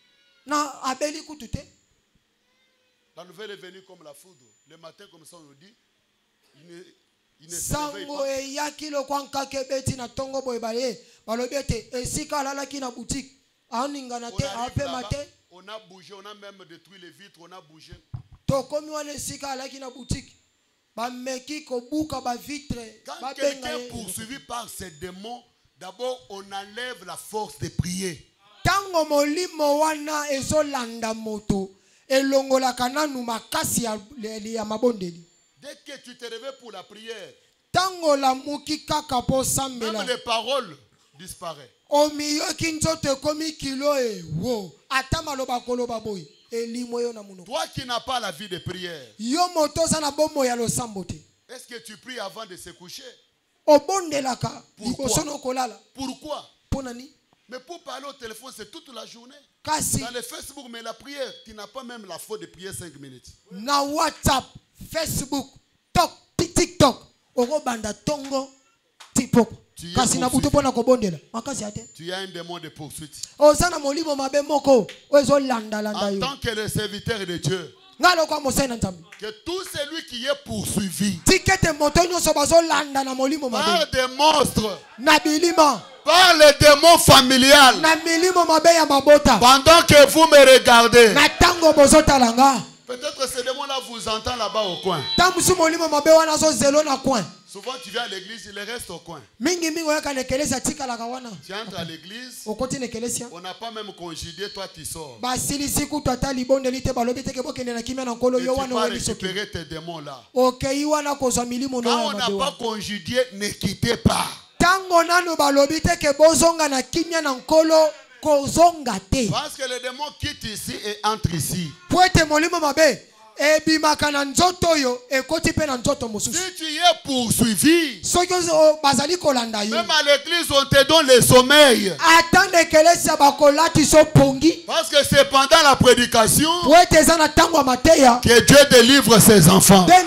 La nouvelle est venue comme la foudre. Le matin, comme ça, on nous dit, il ne se réveille pas. On a bougé, on a même détruit les vitres, on a bougé. Quand quelqu'un est poursuivi par ces démons, d'abord on enlève la force de prier. Dès que tu te réveilles pour la prière, même les paroles disparaissent. Toi qui n'as pas la vie de prière, est-ce que tu pries avant de se coucher? Pourquoi? Mais pour parler au téléphone, c'est toute la journée. Dans le Facebook, mais la prière, tu n'as pas même la faute de prier 5 minutes. Na WhatsApp, Facebook, TikTok, Tu as un démon de poursuite. En tant que le serviteur de Dieu, que tout celui qui est poursuivi par des monstres, par les démons familiales, pendant que vous me regardez, peut-être ces démons-là vous entendent là-bas au coin. Souvent tu viens à l'église, il reste au coin. Tu entres à l'église, on n'a pas même congédié, toi tu sors. Et tu vas récupérer tes démons là. Quand on n'a pas congédié, ne quittez pas. Parce que le démon quitte ici et entre ici. Si tu es poursuivi, même à l'église on te donne le sommeil. Parce que c'est pendant la prédication que Dieu délivre ses enfants. Dans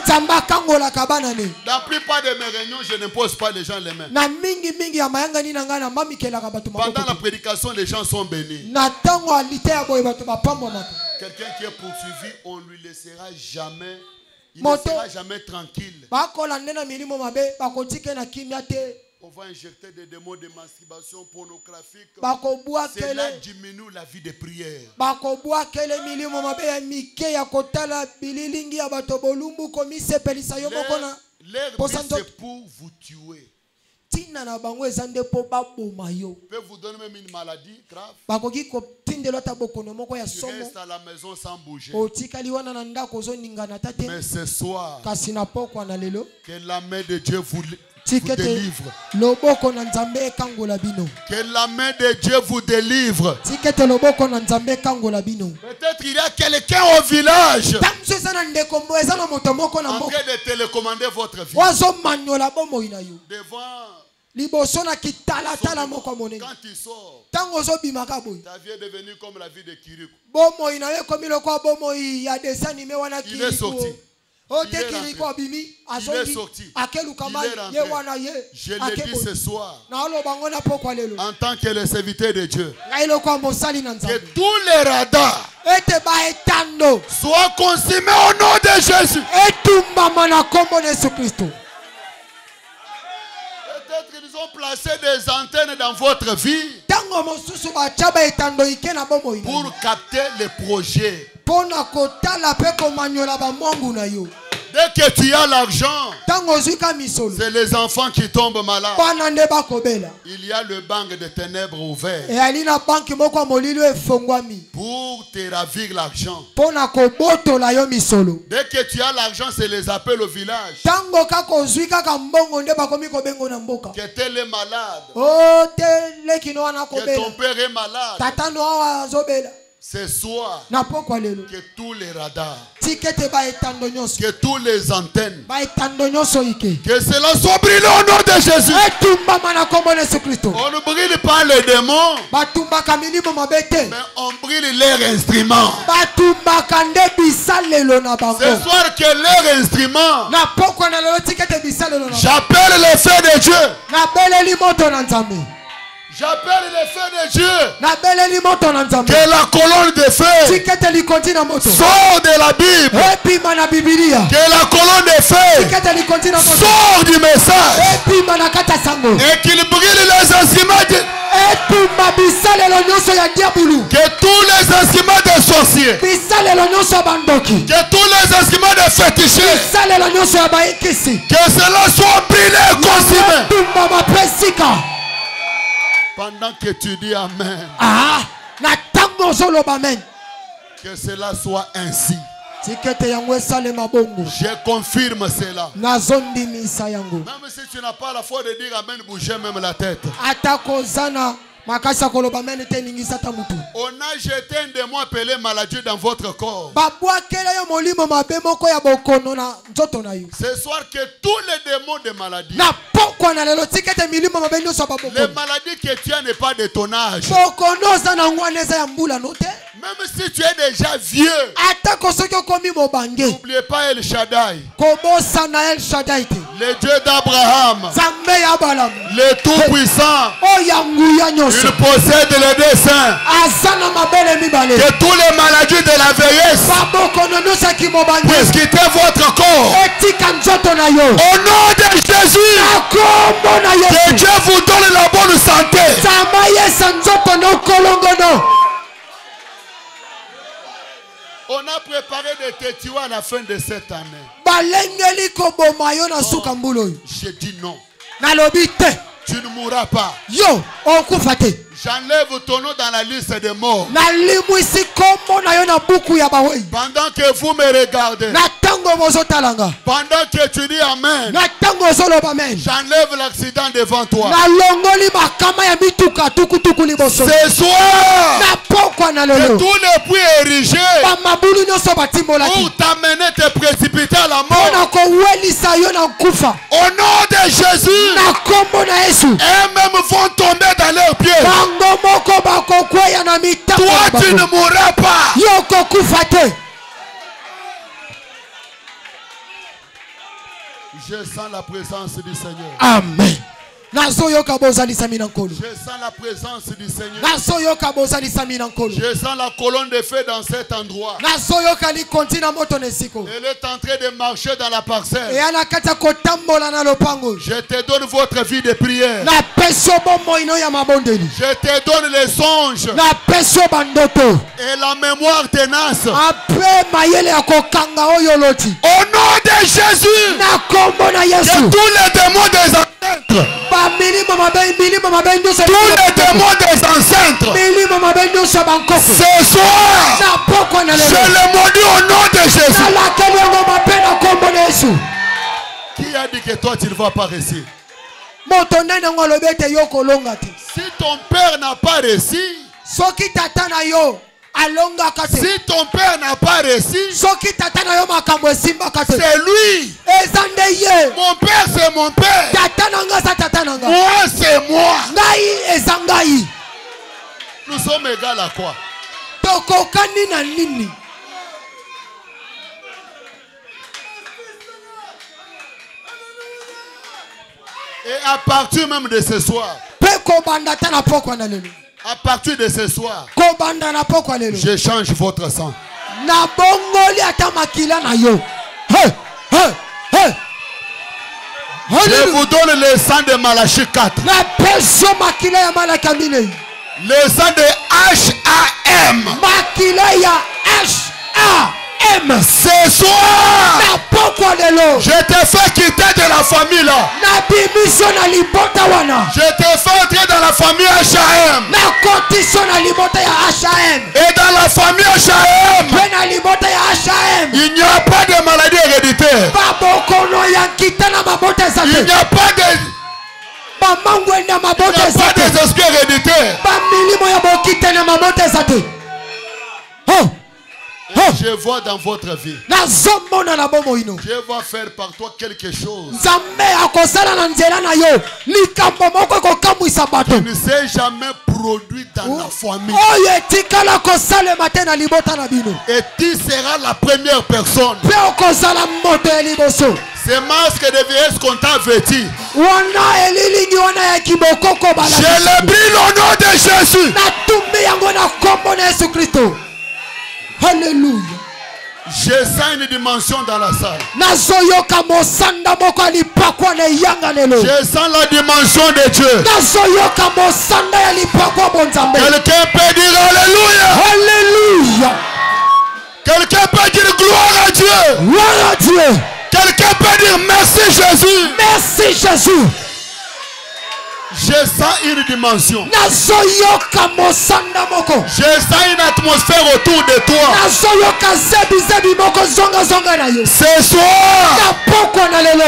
la plupart de mes réunions, je n'impose pas les gens les mains. Pendant la prédication, les gens sont bénis. Quelqu'un qui est poursuivi, on ne lui laissera jamais. Il ne sera jamais tranquille. On va injecter des démons de masturbation pornographique. Cela diminue la vie de prière. Leur but c'est pour vous tuer. Il peut vous donner même une maladie grave. Tu restes à la maison sans bouger. Mais ce soir, que la main de Dieu vous délivre. Que la main de Dieu vous délivre. Peut-être il y a quelqu'un au village en train de télécommander votre vie. Devant quand il sort, ta vie est devenue comme la vie de Kirikou. Il est sorti. Il est sorti. Il est rentré. Je le dis ce soir, en tant que le serviteur de Dieu, que tous les radars soient consumés au nom de Jésus. Peut-être qu'ils ont placé des antennes dans votre vie pour capter les projets. Dès que tu as l'argent, c'est les enfants qui tombent malades. Il y a le banc de ténèbres ouvert pour te ravir l'argent. Dès que tu as l'argent, c'est les appels au village. Que tel est malade. Que ton père est malade. Ce soir, que tous les radars, que tous les antennes, que cela soit brûlé au nom de Jésus. On ne brûle pas les démons, mais on brûle leurs instruments. Ce soir, que leurs instruments, j'appelle le feu de Dieu. J'appelle le feu de Dieu. Que la colonne de feu sort de la Bible. Que la colonne de feu sort du message. Et qu'il brûle les instruments que tous les instruments de sorciers, que tous les instruments de fétichés, que cela soit brûlé et consumé. Pendant que tu dis Amen, que cela soit ainsi. Je confirme cela. Même si tu n'as pas la foi de dire Amen, bougez même la tête. On a jeté un démon appelé maladie dans votre corps. Ce soir, que tous les démons de maladie, les maladies que tu as n'est pas de ton âge. Même Même si tu es déjà vieux, n'oubliez pas El Shaddai. Le Dieu d'Abraham, le Tout-Puissant, il possède le dessein. Que tous les maladies de la vieillesse puissent quitter votre corps. Au nom de Jésus, que Dieu vous donne la bonne santé. On a préparé des tétiwa à la fin de cette année. J'ai dit non. Tu ne mourras pas. J'enlève ton nom dans la liste des morts. Pendant que vous me regardez, pendant que tu dis Amen, j'enlève l'accident devant toi. Ce soir, que tous les puits érigés pour t'amener te précipiter à la mort, au nom de Jésus, eux-mêmes vont tomber dans leurs pieds. Toi, tu ne mourras pas. Je sens la présence du Seigneur. Amen. Je sens la présence du Seigneur. Je sens la colonne de feu dans cet endroit. Elle est en train de marcher dans la parcelle. Je te donne votre vie de prière. Je te donne les songes et la mémoire tenace. Au nom de Jésus, que tous les démons des ancêtres, tous les démons des ancêtres, ce soir, je le maudis au nom de Jésus. Qui a dit que toi tu ne vas pas réussir? Si ton père n'a pas réussi, si ton père n'a pas réussi, c'est lui. Mon père c'est mon père. Moi c'est moi. Nous sommes égaux à quoi? Et à partir même de ce soir, à partir de ce soir, je change votre sang. Je vous donne le sang de Malachie 4. Le sang de H.A.M. Ce soir, je te fais quitter de la famille là. Je te fais entrer dans la famille H.A.M. Et dans la famille H.A.M, il n'y a pas de maladie héréditaire. Il n'y a pas des esprits héréditaires. Je vois dans votre vie. Dieu va faire par toi quelque chose. Tu ne sais jamais produit dans la famille. Et tu seras la première personne. Ces masques de vieillesse qu'on t'a vêtis, je les brille au nom de Jésus. Alléluia. Je sens une dimension dans la salle. Je sens la dimension de Dieu. Quelqu'un peut dire Alléluia. Alléluia. Quelqu'un peut dire gloire à Dieu. Gloire à Dieu. Quelqu'un peut dire merci Jésus. Merci Jésus. Je sens une dimension. Je sens une atmosphère autour de toi. Ce soir,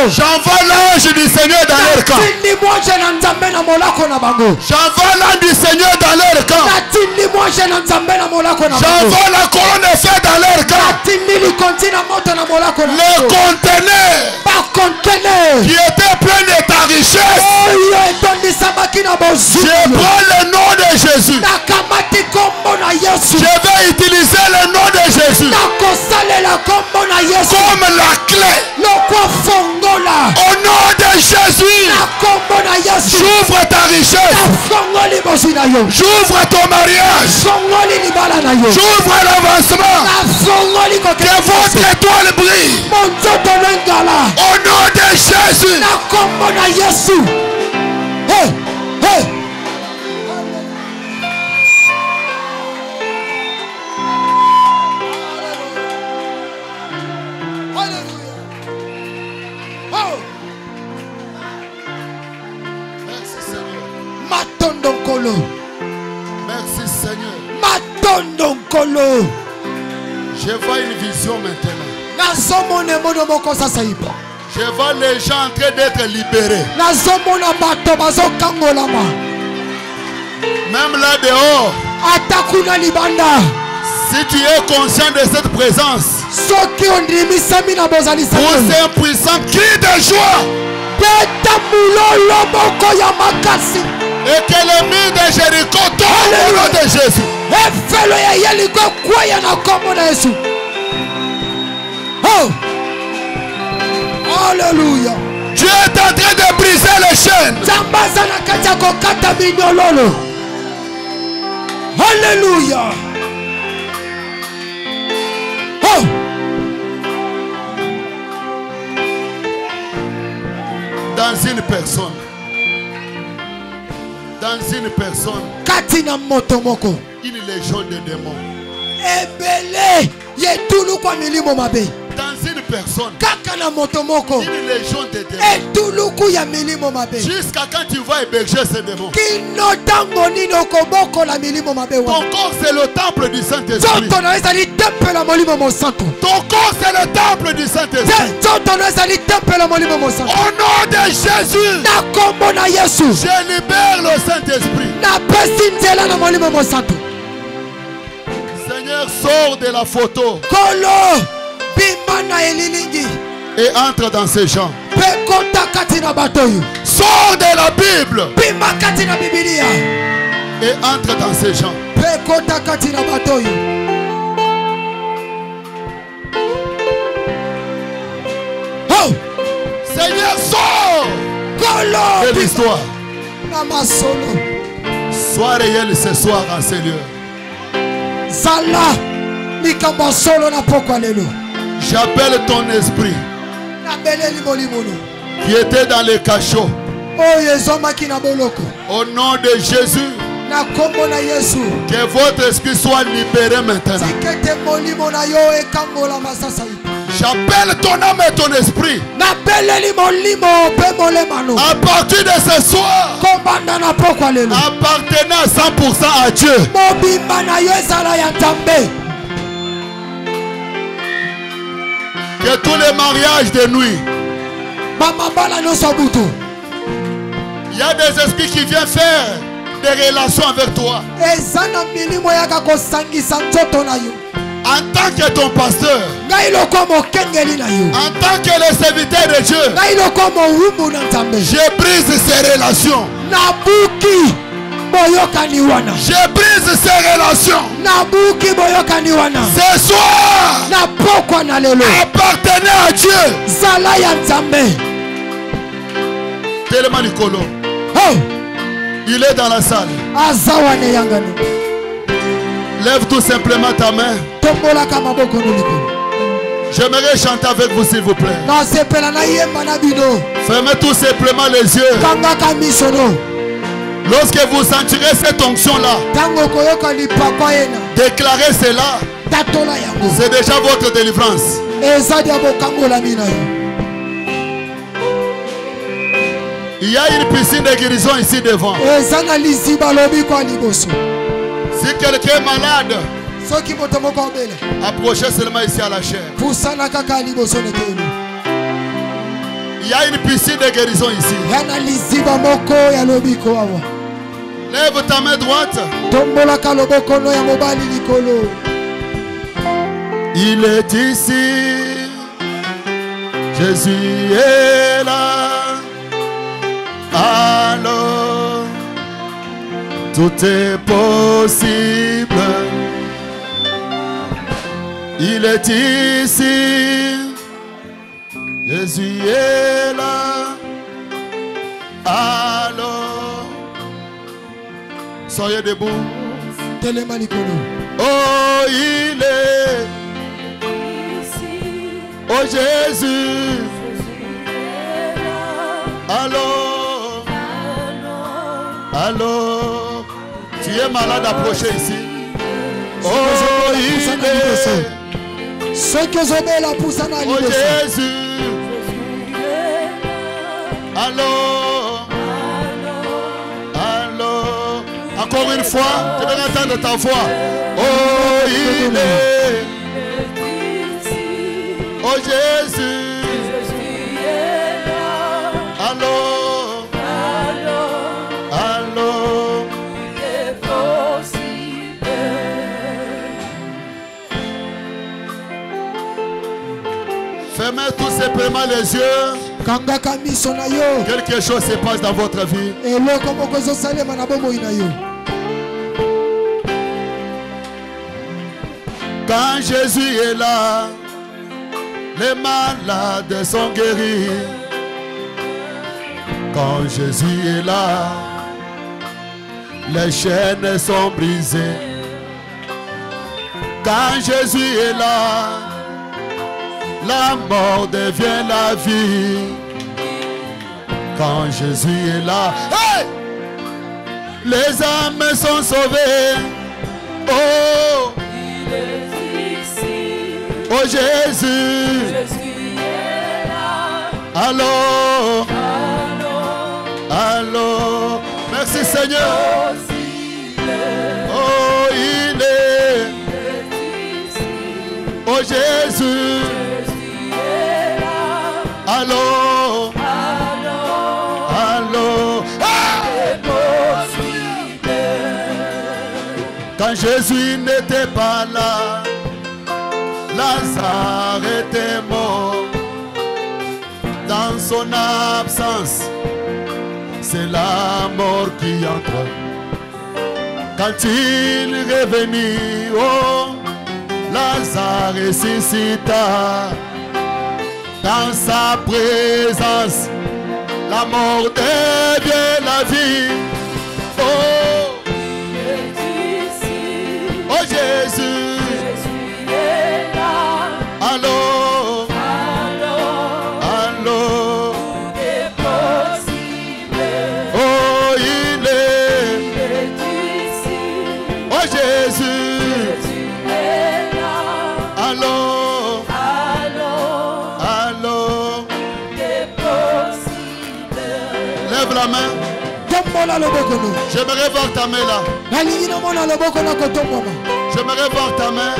j'envoie l'ange du Seigneur dans leur camp. J'envoie l'ange du Seigneur dans leur camp. J'envoie la colonne de feu dans leur camp. Le conteneur qui était plein de ta richesse, je prends le nom de Jésus. Je vais utiliser comme la clé. Au nom de Jésus, j'ouvre ta richesse. J'ouvre ton mariage. J'ouvre l'avancement. Que votre étoile brille. Au nom de Jésus. Merci Seigneur. Je vois une vision maintenant. Je vois les gens en train d'être libérés. Même là dehors, si tu es conscient de cette présence, pousse un puissant cri de joie. Et que le mur de Jéricho tombe au nom de Jésus. Oh. Alléluia. Dieu est en train de briser les chaînes. Alléluia. Oh. Dans une personne. Dans une personne. Une légion de démons. Dans une personne. Une légion de démons. Jusqu'à quand tu vas héberger ces démons. Ton corps c'est le temple du Saint-Esprit. Ton corps c'est le temple du Saint-Esprit. Au nom de Jésus, je libère le Saint-Esprit. Seigneur, sors de la photo et entre dans ces gens. Sors de la Bible et entre dans ces gens. Oh! Seigneur, sors de l'histoire. Sois réel ce soir en ces lieux. J'appelle ton esprit qui était dans les cachots. Au nom de Jésus, que votre esprit soit libéré maintenant. J'appelle ton âme et ton esprit. À partir de ce soir, appartenant à 100% à Dieu. Que tous les mariages de nuit, il y a des esprits qui viennent faire des relations avec toi. En tant que ton pasteur, en tant que le serviteur de Dieu, je brise ces relations. Je brise ces relations. Ce soir, appartenez à Dieu. Tellement Nicolo. Il est dans la salle. Lève tout simplement ta main. J'aimerais chanter avec vous s'il vous plaît. Fermez tout simplement les yeux. Lorsque vous sentirez cette onction-là, déclarez cela. C'est déjà votre délivrance. Il y a une piscine de guérison ici devant. Si quelqu'un est malade, approchez seulement ici à la chair. Il y a une piscine de guérison ici. Lève ta main droite. Il est ici. Jésus est là. Alors, tout est possible. Il est ici. Jésus est là. Alors, soyez debout. Oh, il est ici. Oh, Jésus. Alors, alors, tu es malade, approchez ici. Oh, il est. Oh, Jésus. Alors, alors, encore une fois, tu veux entendre ta voix. Oh, il est. Oh, Jésus. Alors, alors, il est possible. Fermez tous simplement les yeux. Quelque chose se passe dans votre vie. Quand Jésus est là, les malades sont guéris. Quand Jésus est là, les chaînes sont brisées. Quand Jésus est là, la mort devient la vie. Quand Jésus est là, hey! Les âmes sont sauvées. Oh, il est ici. Oh, Jésus. Jésus est là. Alors, alors, merci Seigneur. Oh, il est ici. Oh, Jésus. Allô, allô, quand Jésus n'était pas là, Lazare était mort. Dans son absence, c'est la mort qui entre. Quand il est revenu, oh, Lazare ressuscita. Dans sa présence, la mort devient la vie. Oh, il est ici. Oh, Jésus. Jésus est là. Allô, allô, tout est possible. Oh, il est ici. Oh, Jésus. Jésus est là. Allô. Lève la main. J'aimerais voir ta main là. J'aimerais voir ta main.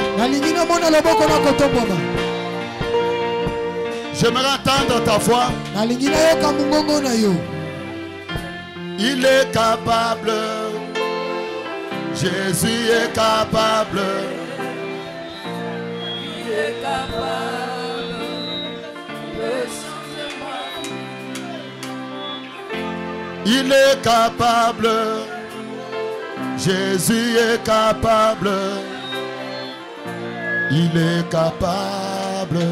J'aimerais entendre ta voix. Il est capable. Jésus est capable. Il est capable de changer ma vie. Il est capable. Jésus est capable. Il est capable.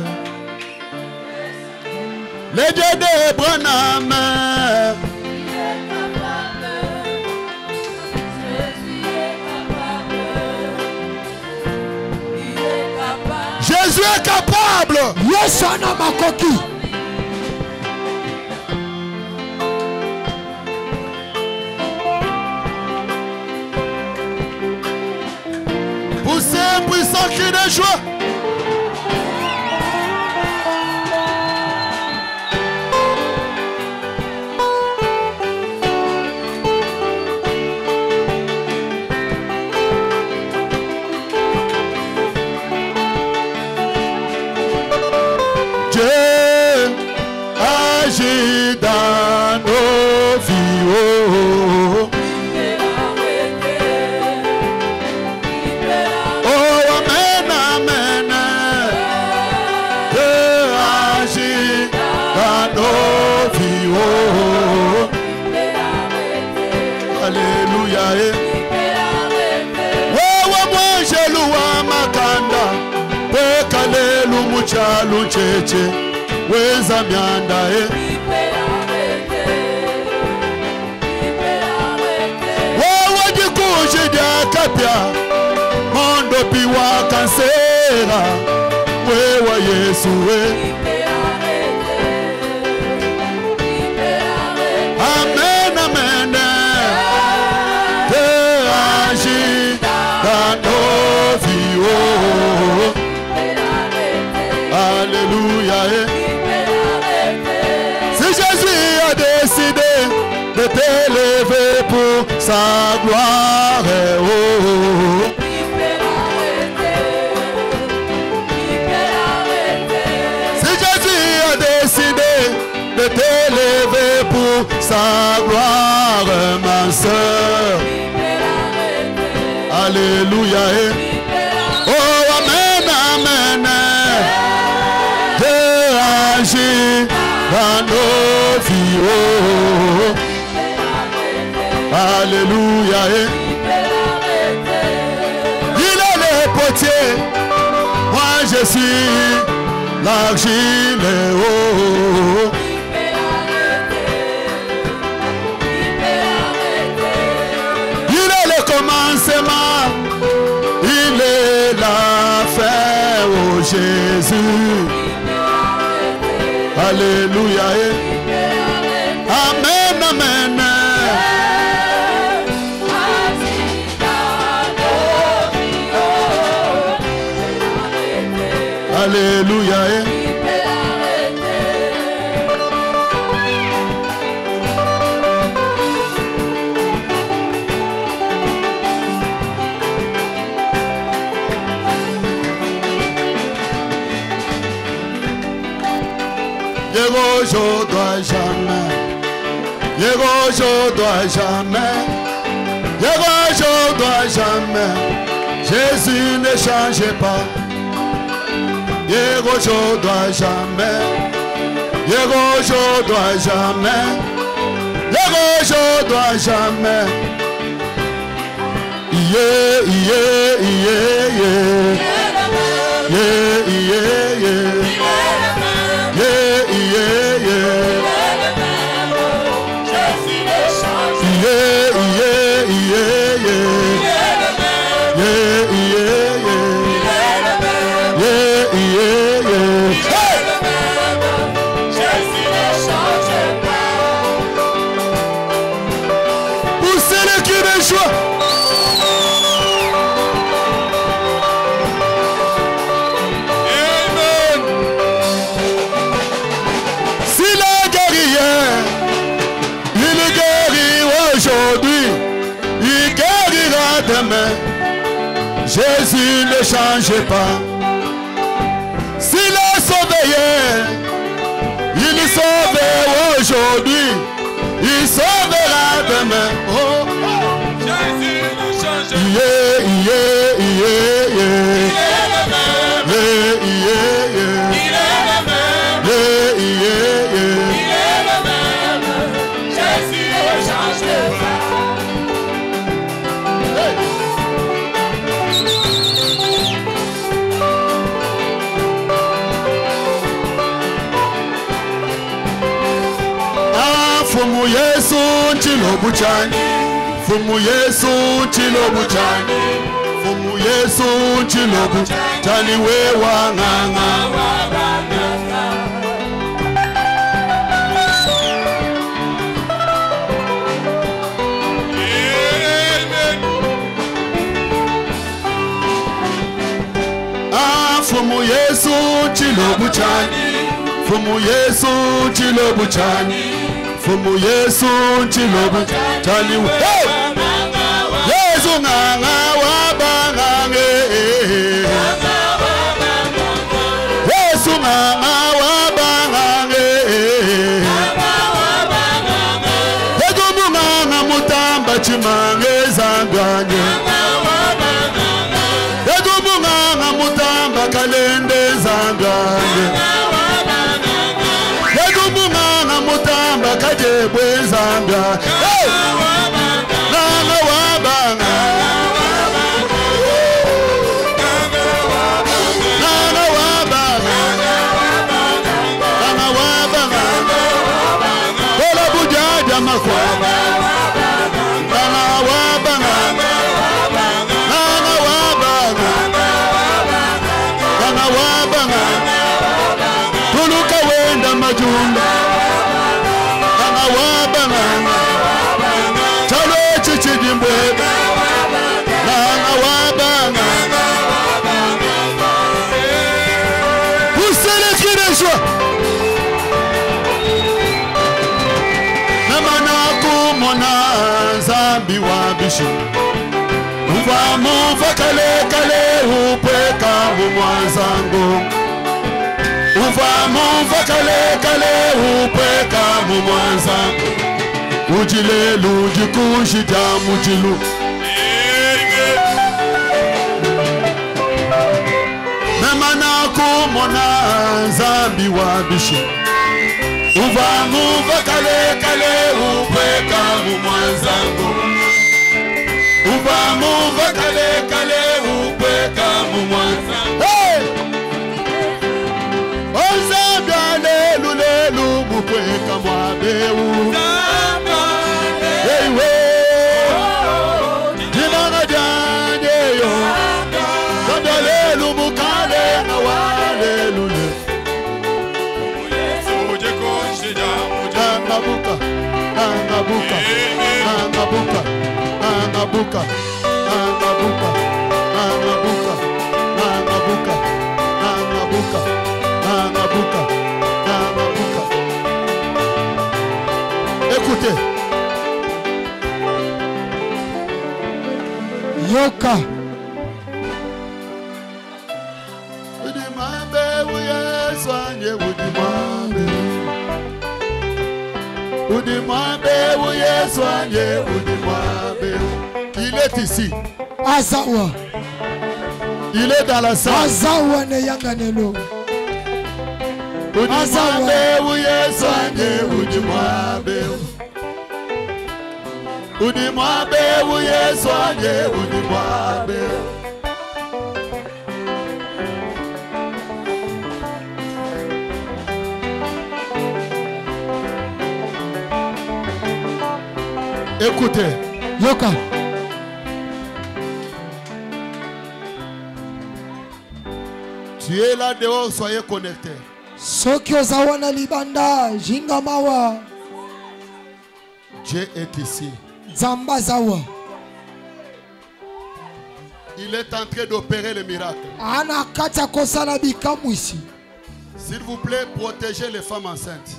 Les dieux d'Abraham. Jésus est capable. Yes, makoki. Poussez un puissant cri de joie. Agis dans nos vies. Oh, oh, amen, amen. Dieu agit dans nos vies. Oh, alléluia. Oh, moi je loue ma kanda. lucheche weza mianda wewe jikushi jakapya mondo piwa kansera wewe Yesu amen amen te agi danovio alléluia si Jésus a décidé de t'élever pour sa gloire si Jésus a décidé de t'élever pour sa gloire ma soeur alléluia oh amen amen Dieu agit dans nos vies alléluia il est le potier moi je suis l'argile il est le commencement il est la fin oh Jésus alléluia amen amen alléluia je dois jamais, je dois jamais, je dois jamais, Jésus ne change pas. Je dois jamais, je dois jamais, je dois jamais. Yeah, yeah, yeah, yeah. Yeah, yeah, yeah. Yeah, yeah, yeah. Yeah, yeah, yeah, yeah. Yeah, yeah, yeah. Yeah, yeah, yeah. Hey! Poussez le cri de joie. Demain, Jésus ne change pas. S'il a sauvé hier, il sauve aujourd'hui, il sauvera demain. Oh. Jésus ne change pas. Yeah, yeah, yeah, yeah. Il est le même. Yeah, yeah, yeah. Il est le même. Yeah, yeah, yeah. Il est le même. Jésus ne change pas. Fumu Yesu chilobu chani, Fumu Yesu chilobu chani, Fumu Yesu chilobu chani we wanganga. Ah, Fumu Yesu chilobu chani, Fumu Yesu chilobu chani. Fumu Yesu chilobu chani hey! Yesu nganga wabangange Yesu nganga wabangange Yesu nganga mutamba chimange zanganye Yesu nganga mutamba kalende zanganye Kaje bwezanga hey! Nanga wabanga Nanga wabanga jumba nanga wabanga chalo chichidimbwe nanga wabanga. Poussez les cris de joie. Namanaku mona zambi wabishi. Uva kale kale upeka mumwanzangu. Uva kale kale upeka mumwanzangu. Ujilelu jikushita mujilu. Namanaku mona zambi wabishi. Uva kale kale upeka mumwanzangu. Uva kale kale upeka mumwanzangu. Hey! Ozambi alelu lelu upeka mwabeu. Hey we. Dinanga janje yo. Kandalelu mukale awalelu. Angabuka, angabuka, angabuka, angabuka, angabuka, angabuka, angabuka, angabuka, angabuka, angabuka. Écoutez. Yoka. Udimambe uyeswanye udimambe. Il est ici. Azawa. Il est dans la salle. Azawa ne yanganelo. Azawa. Écoutez. Yoka. Tu es là dehors, soyez connectés. Sokyo zawana libanda jingamawa. Dieu est ici. Zamba zawa. Il est en train d'opérer le miracle. Ana kata kosala bikamu ici. S'il vous plaît, protégez les femmes enceintes.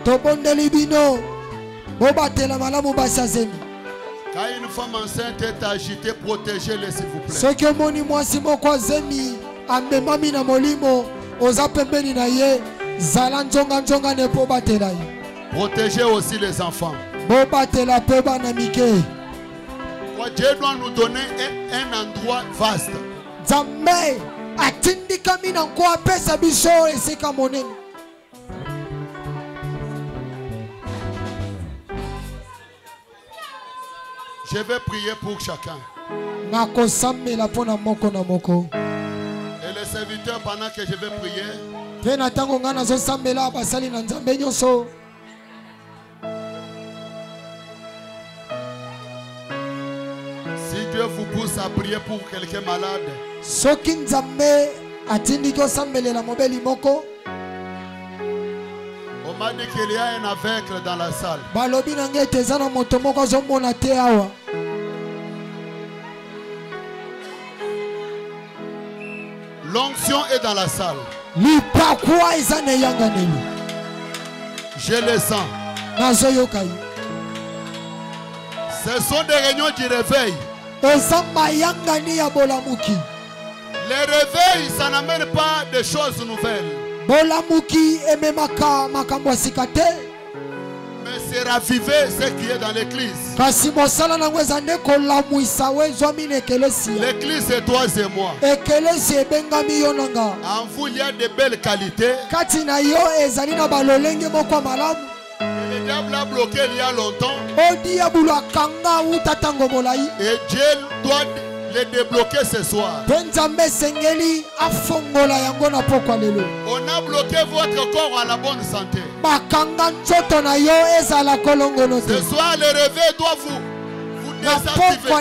Tobondeli bino. Bobatela malamu basazemi. Quand une femme enceinte est agitée, protégez-les s'il vous plaît. Sokyo moni mwasi moko zemi amemami na molimo oza pembeni na ye zala njonga njonga ne po batela ye. Protégez aussi les enfants. Bobatela pe bana mike. Dieu doit nous donner un endroit vaste. Zambe atindika mina nko apesa biso esika monene. Je vais prier pour chacun. Et les serviteurs, pendant que je vais prier, si Dieu vous pousse à prier pour quelqu'un malade, on m'a dit qu'il y a un aveugle dans la salle. L'onction est dans la salle. Je le sens. Ce sont des réunions du réveil. Les réveils, ça n'amène pas de choses nouvelles. Mais c'est raviver ce qui est dans l'église. L'église c'est toi et moi. En vous il y a de belles qualités. Le diable a bloqué il y a longtemps. Et Dieu doit les débloquer ce soir. On a bloqué votre corps à la bonne santé. Ce soir, le réveil doit vous désactiver.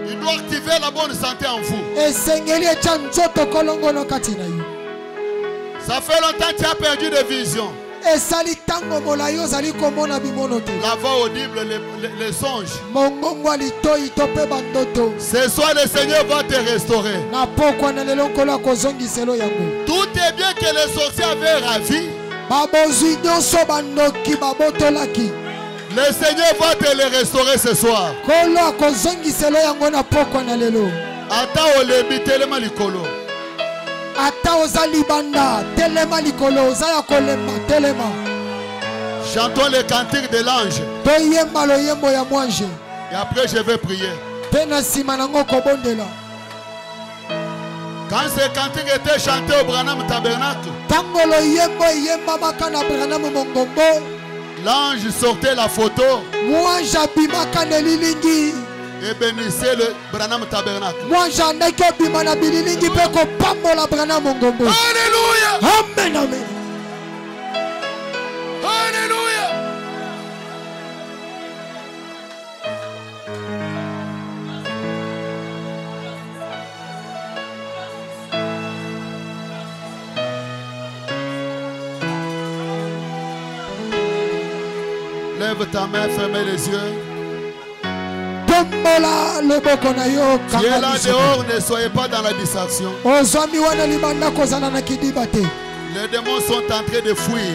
Il doit activer la bonne santé en vous. Ça fait longtemps que tu as perdu de vision. La voix audible, les songes. Ce soir, le Seigneur va te restaurer. Tout est bien que les sorciers avaient ravi. Le Seigneur va te le restaurer ce soir. Attends, on le mit tellement likolo. Chantons le cantique de l'ange. Et après je vais prier. Quand ce cantique était chanté au Branham Tabernacle, l'ange sortait la photo et bénissait le Branham Tabernacle. Alléluia. Amen, amen. Alléluia. Lève ta main, fermez les yeux. Qui est là dehors, ne soyez pas dans la distraction. Les démons sont en train de fuir.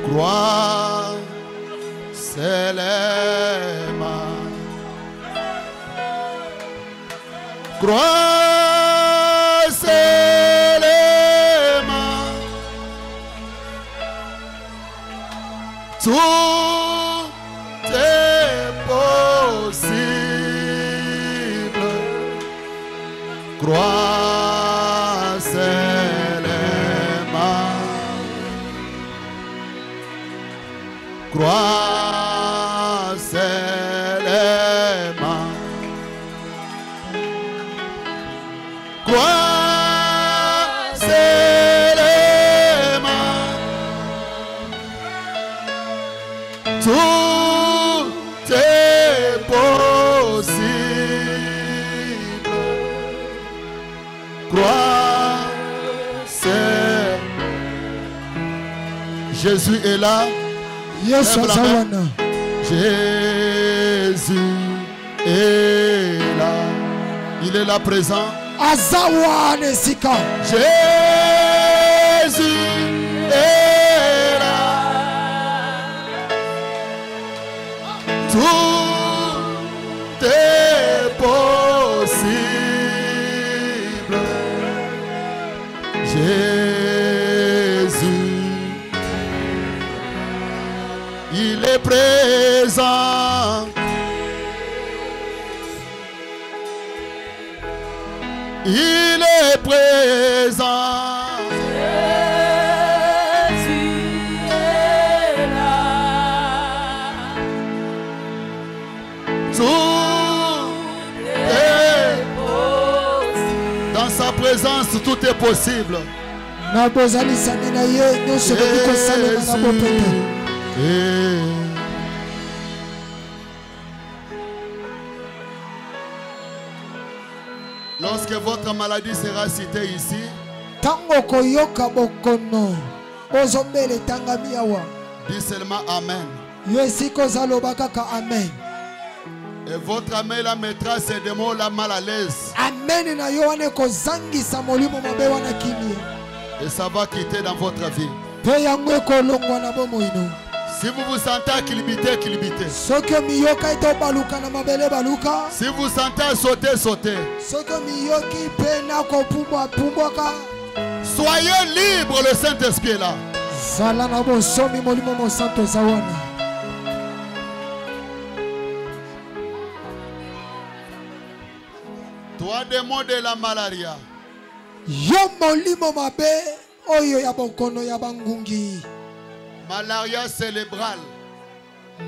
Croix, c'est les mains. Croix, c'est les mains. Tout est possible. Croix, c'est les mains. Croix, c'est les mains. Croix, c'est les mains. Tout est possible. Croix, c'est... Jésus est là. Yes, Jésus est là. Il est là présent. Jésus est là. Tout est possible. Jésus, il est présent. Il est présent. Jésus est là. Tout est possible. Dans sa présence, tout est possible. Lorsque votre maladie sera citée ici, dis seulement Amen. Et votre Amen la mettra ces démons là mal à l'aise. Et ça va quitter dans votre vie. Si vous vous sentez acclimaté, acclimaté. Si vous sentez sauter, sauter. Soyez libre, le Saint-Esprit est là. Toi, démon de la malaria. Malaria cérébrale.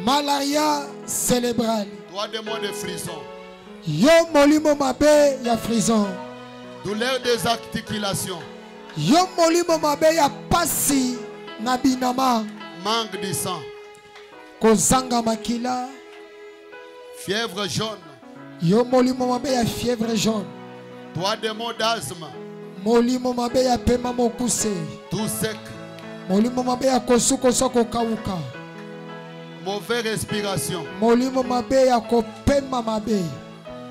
Malaria cérébrale. Toi démon de frisson. Yo molimo mabe ya frison. Douleur des articulations. Yo molimo mabe ya pasi na binama. Manque de sang. Kozanga makila. Fièvre jaune. Yo molimo mabe ya fièvre jaune. Toi démon d'asthme. Molimo mabe ya pema mokuse. Tout sec. Molimo mabe ya kosuko soko kauka. Mauvaise respiration. Molimo mabe ya kopema mabe.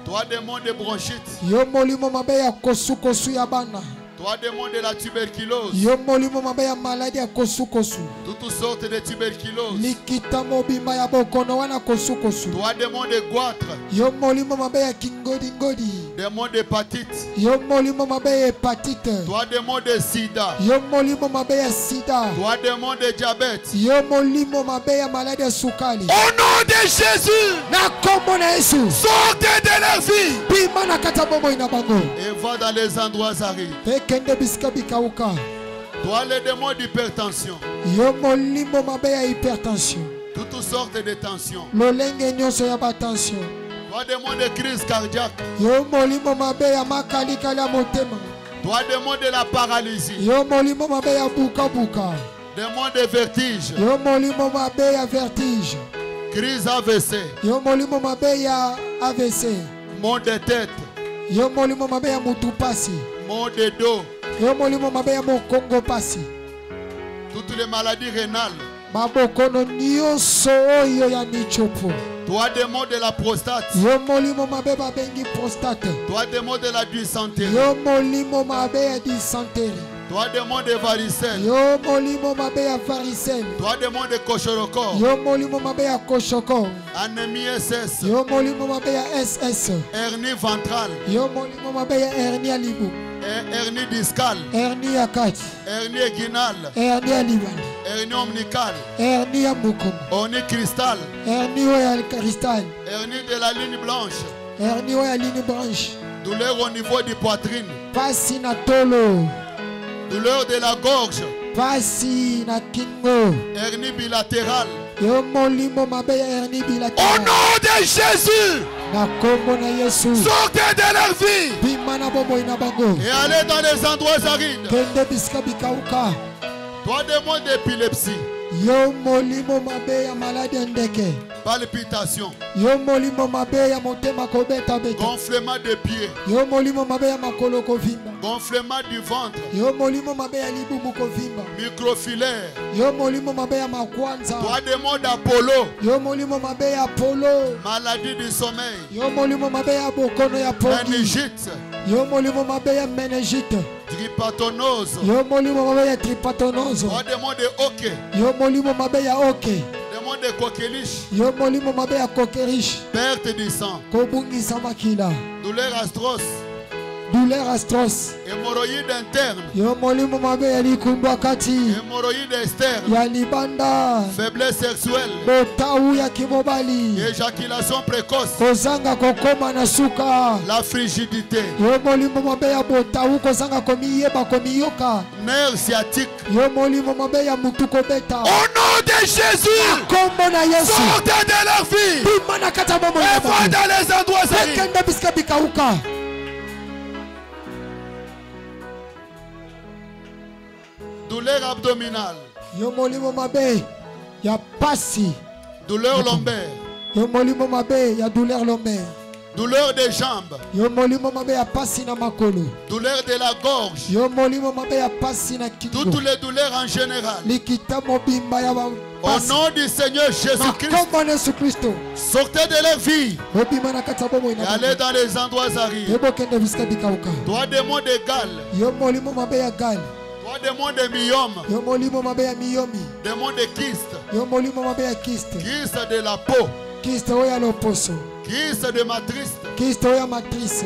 Toi démon de bronchite. Yo molimo mabe ya kosuko su ya bana. Toi démon de la tuberculose. Yo molimo mabe ya maladie ya kosukosu. Toutes sortes de tuberculose. Likita mobimba ya bokono wana kosukosu. Toi démon de goitre. Yo molimo mabe ya kingodi ngodi. Démon d'hépatite. Yo molimo mabe ya hepatite. Toi démon de sida. Yo molimo mabe ya sida. Toi démon de diabète. Yo molimo mabe ya maladie ya sukali. Au nom de Jésus. Na kombo na Yesu. Sortez de leur vie. Bima na kata bomo ina bango. Et va dans les endroits arides. Kende biska bikauka. Toi les démons d'hypertension. Yo molimo mabe ya hypertension. Toutes sortes de tensions. Lolenge nyonso ya batension. Toi démon de crise cardiaque. Yo molimo mabe ya makali kali ya motema. Toi démon de la paralysie. Yo molimo mabe ya buka buka. Démon de vertige. Yo molimo mabe ya vertige. Crise AVC. Yo molimo mabe ya AVC. Maux de tête. Yo molimo mabe ya mutu pasi. Maux de dos. Yo molimo mabe ya mokongo pasi. Toutes les maladies rénales. Mabokono nyonso oyo ya michopo. Toi démon de la prostate. Yo molimo mabe babengi prostate. Toi démon de la dysenterie. Yo molimo mabe ya dysenterie. Toi démon de varicelle. Yo molimo mabe ya varicelle. Toi démon de cochorocor. Yo molimo mabe ya koshoko. Anémie SS. Yo molimo mabe ya SS. Hernie ventrale. Yo molimo mabe ya hernie ya libu. Hernie discale. Hernie ya kati. Hernie inguinale. Hernie ya libani. Hernie omnicale. Hernie ya mukomo. Hernie cristal. Hernie ya cristal. Hernie de la ligne blanche. Hernie ya ligne blanche. Douleur au niveau du poitrine. Pasi na tolo. Douleur de la gorge. Pasi na kingo. Hernie bilatérale. Yo molimo mabe ya hernie bilatérale. Au nom de Jésus. Na kombo na Yesu. Sortez de leur vie. Bimana bomo ina bango. Et allez dans les endroits arides. Kende biska bikauka. Toi démon d'épilepsie. Yo molimo mabe ya maladie ndeke. Palpitation. Yo molimo mabe ya motema kobeta beta. Gonflement des pieds. Yo molimo mabe ya makolo kovimba. Gonflement du ventre. Yo molimo mabe ya libumu kovimba. Microfilaire. Yo molimo mabe ya makwanza. Toi démon d'Apollo. Yo molimo mabe ya polo. Maladie du sommeil. Yo molimo mabe ya bokono ya poni. Méningite. Yo molimo mabe ya meningite. Trypatonose. Yo molimo mabe ya trypatonose. Toi démon de hoquet. Yo molimo mabe ya oke. Démon de coqueliche. Yo molimo mabe ya kokerish. Perte du sang. Kobungisa makila. Douleur atroce. Douleur atroce. Hémorroïde interne. Yo molimo mabe ya likumbwa kati. Hémorroïde externe. Ya libanda. Faiblesse sexuelle. Botau ya kimobali. Éjaculation précoce. Kozanga kokoma na suka. La frigidité. Yo molimo mabe ya botau kozanga komiyeba komiyoka. Nerf sciatique. Yo molimo mabe ya mutu kobeta. Au nom de Jésus. Kombo na Yesu. Sortez de leur vie. Bimana kata bomo Et va dans les endroits arides. Kende biska bikauka. Douleur abdominale. Yo molimo mabe ya pasi. Douleur lombaire. Yo molimo mabe ya douleur lombaire. Douleur des jambes. Yo molimo mabe ya pasi na makolo. Douleur de la gorge. Yo molimo mabe ya pasi na kingo. Toutes les douleurs en général. Likita mobimba ya ba. Au nom du Seigneur Jésus-Christ. Kombo na Yesu Kristo. Sortez de leur vie. Obimana kata bomo Et ina. allez dans les endroits arides. Yebo kende biska bikauka. Toi démon de gale. Yo molimo mabe ya gal. Toi démon de myome. Yo molimo mabe ya miyomi. Démon de kyste. Yo molimo mabe ya kiste. Kyste de la peau. Kiste oya loposo. Kyste de matrice. Kiste oya matrice.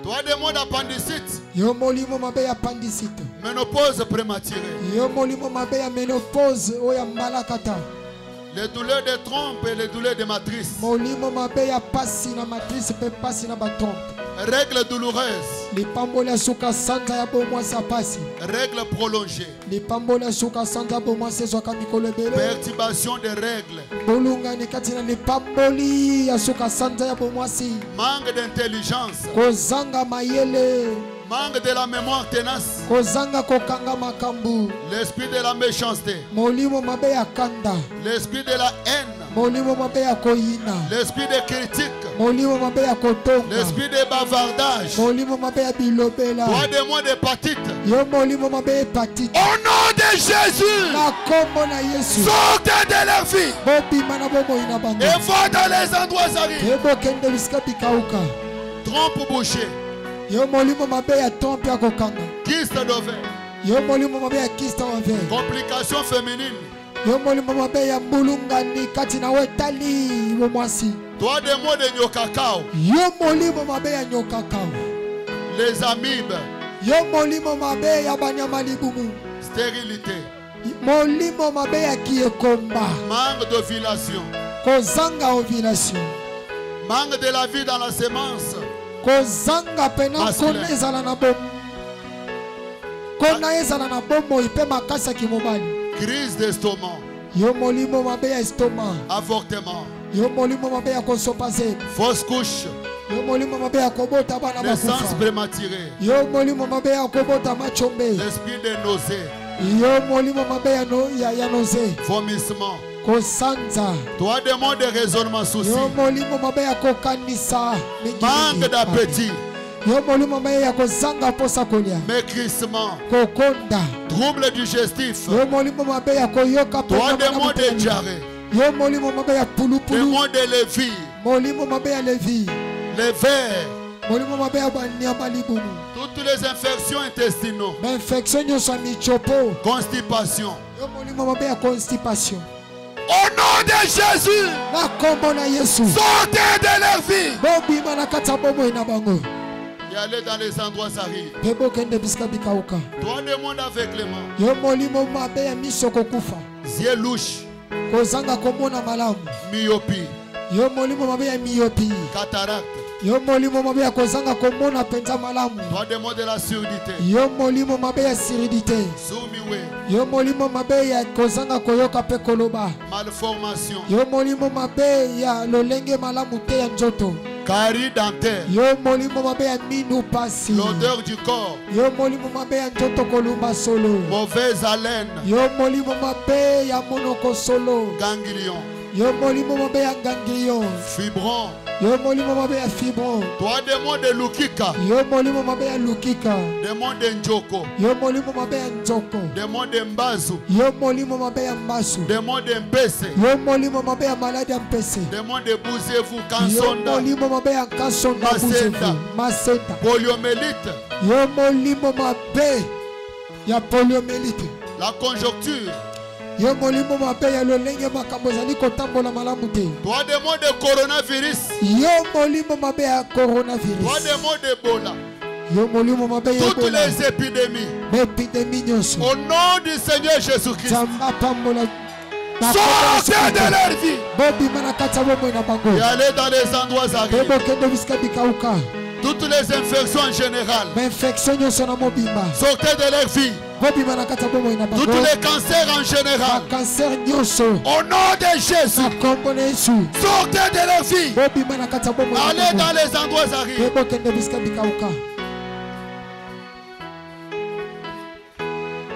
Toi démon d'appendicite. Yo molimo mabe ya appendicite. Ménopause prématurée. Yo molimo mabe ya ménopause oya mbalakata. Les douleurs des trompes et les douleurs des matrices. molimo mabe ya pasi na matrice pe pasi na batrompe. Règles douloureuses. Lipambola suka sanza ya bomwa sa pasi. Règles prolongées. Lipambola suka sanza bomwa sezo kamikolo bele. Perturbation des règles. Bolunga ni katina lipamboli ya suka sanza ya bomwa si. Manque d'intelligence. Kozanga mayele. Manque de la mémoire tenace. Kozanga kokanga makambu. L'esprit de la méchanceté. Molimo mabe ya kanda. L'esprit de la haine. Molimo mabe ya koyina. L'esprit de critique. Molimo mabe ya kotonga. L'esprit de bavardage. Molimo mabe ya bilobela. Toi de moi d'hépatite. Yo molimo mabe hepatite. Au nom de Jésus. Na kombo na Yesu. Sortez de leur vie. Bobima na bomo ina bango. Et va dans les endroits arides. Ebo kende bisika bikauka. Trompe bouchée. Yo molimo mabe ya trompe ya kokanga. Kyste d'ovaire. Yo molimo mabe ya kista ovaire. Complications féminines. Yo molimo mabe ya mbulungani kati na wetali bomwasi. Toi des mots de nyokakao. Yo molimo mabe ya nyokakao. Les amibes. Yo molimo mabe ya banyama libumu. Stérilité. Molimo mabe ya kiekomba. Manque d'ovulation. Kozanga ovulation. Manque de la vie dans la sémence. Kozanga pena kona ezala na bom. Kona ezala na bomo ipe makasa kimobali. Crise d'estomac. Yo molimo mabe ya estomac. Avortement. Yo molimo mabe ya kosopaze. Fausse couche. Yo molimo mabe ya kobota bana Naissance bakufa. prématurée. Yo molimo mabe ya kobota machombe. L'esprit de nausée. Yo molimo mabe ya noze. Vomissement. Kosanza. Toi des mots de raisonnement souci. Yo molimo mabe ya kokanisa. Manque d'appétit. Yo molimo mabe ya kozanga posa kolia. Maigrissement. Kokonda. Trouble digestif. Yo molimo mabe ya koyoka Toi des mots de diarrhée. Yo molimo mabe ya Des pulupulu. mots de lévi. Molimo mabe ya levi. Les vers. Molimo mabe ya banyama libumu. Toutes les infections intestinaux. Infection nyonso ya michopo. Constipation. Yo molimo mabe ya constipation. Au nom de Jésus. Na kombo na Yesu. Sortez de leur vie. Bobima na kati ya bomoi na bango. Et allez dans les endroits arides. Pebo kende bisika bikauka. Toi des mondes aveuglement. Yo molimo mabe ya miso kokufa. Yeux louches. Kozanga komona malamu. Myopie. Yo molimo mabe ya myopi. Cataracte. Yo molimo mabe ya kozanga komona penza malamu. Toi des mots de la surdité. Yo molimo mabe ya siridite. Soumiwe. Yo molimo mabe ya kozanga koyoka pe koloba. Malformation. Yo molimo mabe ya lolenge malamu te ya nzoto. Carie dentaire. Yo molimo mabe ya minu pasi. L'odeur du corps. Yo molimo mabe ya nzoto kolumba solo. Mauvaise haleine. Yo molimo mabe ya monoko solo. Ganglion. Yo molimo mabe ya ganglion. Fibron. Yo molimo mabe ya fibron. Toi des mots de lukika. Yo molimo mabe ya lukika. Des mots de njoko. Yo molimo mabe ya nzoko. Des mots de mbazu. Yo molimo mabe ya mbasu. Des mots de mpese. Yo molimo mabe ya maladi ya mpese. Des mots de bousez-vous. Yo Kansonda. molimo mabe ya kasonda Masenda. buzefu. Masenda. Poliomélite. Yo molimo mabe ya poliomyélite. La conjoncture. Yo molimo mabe ya lolenge makambo ezali kotambola malamu te. Toi des mots de coronavirus. Yo molimo mabe ya Toi coronavirus. des mots d'Ebola. Yo molimo mabe ya Toutes Ebola. les épidémies. Epidemie nyonso. Au nom du Seigneur Jésus-Christ. Zamba pambola. Sortez de leur vie. Bobima na kati ya bomoi na bango. Et allez dans les endroits arides. Bebo kende bisika bikauka. Toutes les infections en général. Infection nyonso na mobimba. Sortez de leur vie. Bobima na kati ya bomoi na bango. Tous les cancers en général. Cancer nyonso. Au nom de Jésus. Na kombo na Yesu. Sortez de leur vie. Bobima na kati ya bomoi na Allez bango. dans les endroits arides. Bebo kende bisika bikauka.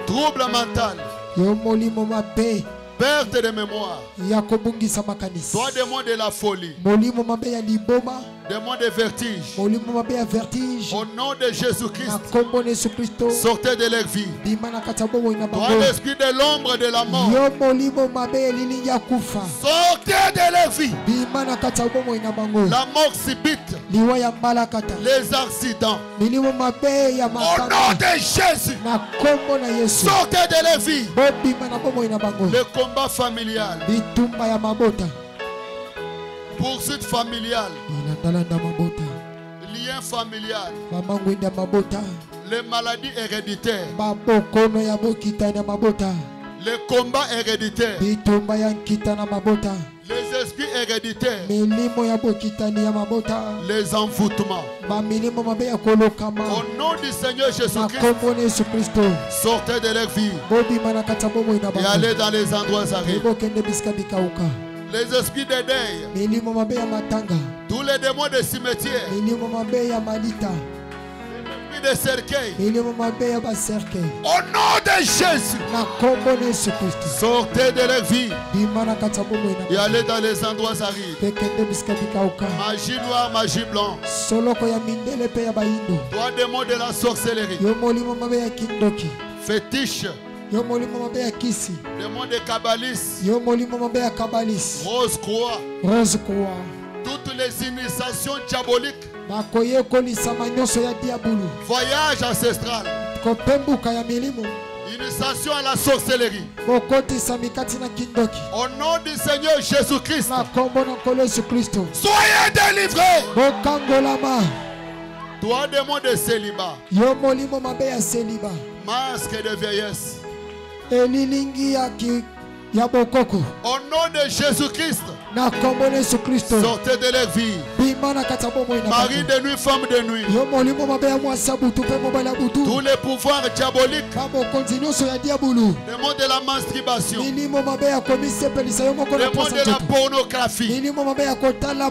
Trouble mental. Yo molimo mabe Perte de mémoire. ya kobungisa makanisi. Toi des mots de la folie. Molimo mabe ya liboma. Des mots de vertige. Molimo mabe ya vertige. Au nom de Na Jésus-Christ. kombo na Yesu Kristo. Sortez de leur vie. Bima na kati ya bomoi na Toi bango. l'esprit de l'ombre de la mort. Yo molimo mabe elili ya kufa. Sortez de leur vie. Bima na kati ya bomoi na bango. La mort subite. Liwa ya mbalakata. Les accidents. Milimo mabe ya Au nom makanga. de Jésus. Na kombo na Yesu. Sortez de leur vie. Bobima na bomoi na bango. Le combat familial. Bitumba ya mabota. Poursuite familiale. Inandalanda mabota. Lien familial. Mamangwinda mabota. Les maladies héréditaires. Mabokono ya bokita na mabota. Les combats héréditaires. bitumba ya nkita na mabota, Les esprits héréditaires. milimo ya bokitani ya mabota, Les envoûtements. bamilimo mabe ya kolokama, Au nom du Seigneur na Jésus-Christ, kombo na Yesu Kristo, sortez de leur vie bobima na kati ya bomoi na et bango, allez dans les endroits arides. bokende bisika bikauka, Les esprits de deuil, milimo mabe ya matanga, tous les démons de cimetière, milimo mabe ya malita, les esprits de cercueil, milimo mabe ya baserke, au nom de Jésus, na kombo na Yesu Kristo, sortez de leur vie bima na kati ya bomoi na et bango, allez dans les endroits arides. pekende bisika bikauka, Magie noire, magie blanche, soloko ya mindele pe ya bayindo, toi démon de la sorcellerie, yo molimo mabe ya kindoki, fétiche, yo molimo mabe ya kisi, démon de kabbalistes, yo molimo mabe ya kabalisi, rose croix, rose croix, toutes les initiations diaboliques, bakoyekolisama nyonso ya diabulu, voyage ancestral, kopembuka ya milimo, initiation à la sorcellerie. kokotisami kati na kindoki, Au nom du Seigneur Jésus-Christ, na kombo na nkolo Yesu Kristo, soyez délivrés. bokangolama, Toi démon de célibat, yo molimo mabe ya seliba, masque de vieillesse, elilingi ya bokoko, au nom de Jésus-Christ, na kombo na Yesu Kristo, sortez de leur vie. bima na kati ya bomoi na Mari bango, de nuit, femme de nuit, yo molimo mabe ya mwasi ya butu mpe mobali ya butu, tous les pouvoirs diaboliques, bamokonzi nyonso ya diabulu, démon de la masturbation, milimo mabe ya komisepelisa yo moko na démon posa de la nzoto, pornographie, milimo mabe ya kotala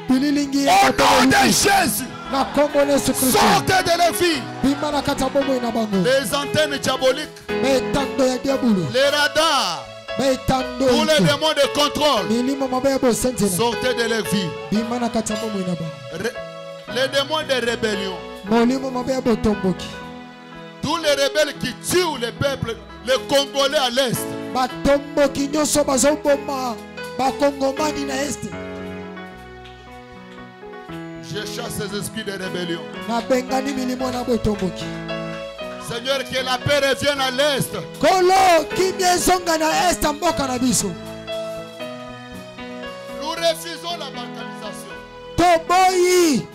bililingi ya au nom koto de ya Jésus, na kombo na Yesu Kristo, sortez de leur vie. bima na kati ya bomoi na bango, Les antennes diaboliques, betando ya diabulu, les radars, betando tous les ito, démons de contrôle, milimo mabe ya bosenzela, sortez de leur vie. bima na kati ya bomoi na bango, Les démons de rébellion, molimo mabe ya botomboki, tous les rebelles qui tuent les peuples, les Congolais à l'Est, batomboki nyonso bazoboma bakongomani na este, je chasse ces esprits de rébellion. nabengani milimo na botomboki, Seigneur, que la paix revienne à l'Est. kolo kimia ezonga na este ya mboka na biso, Nous refusons la balkanisation. toboyi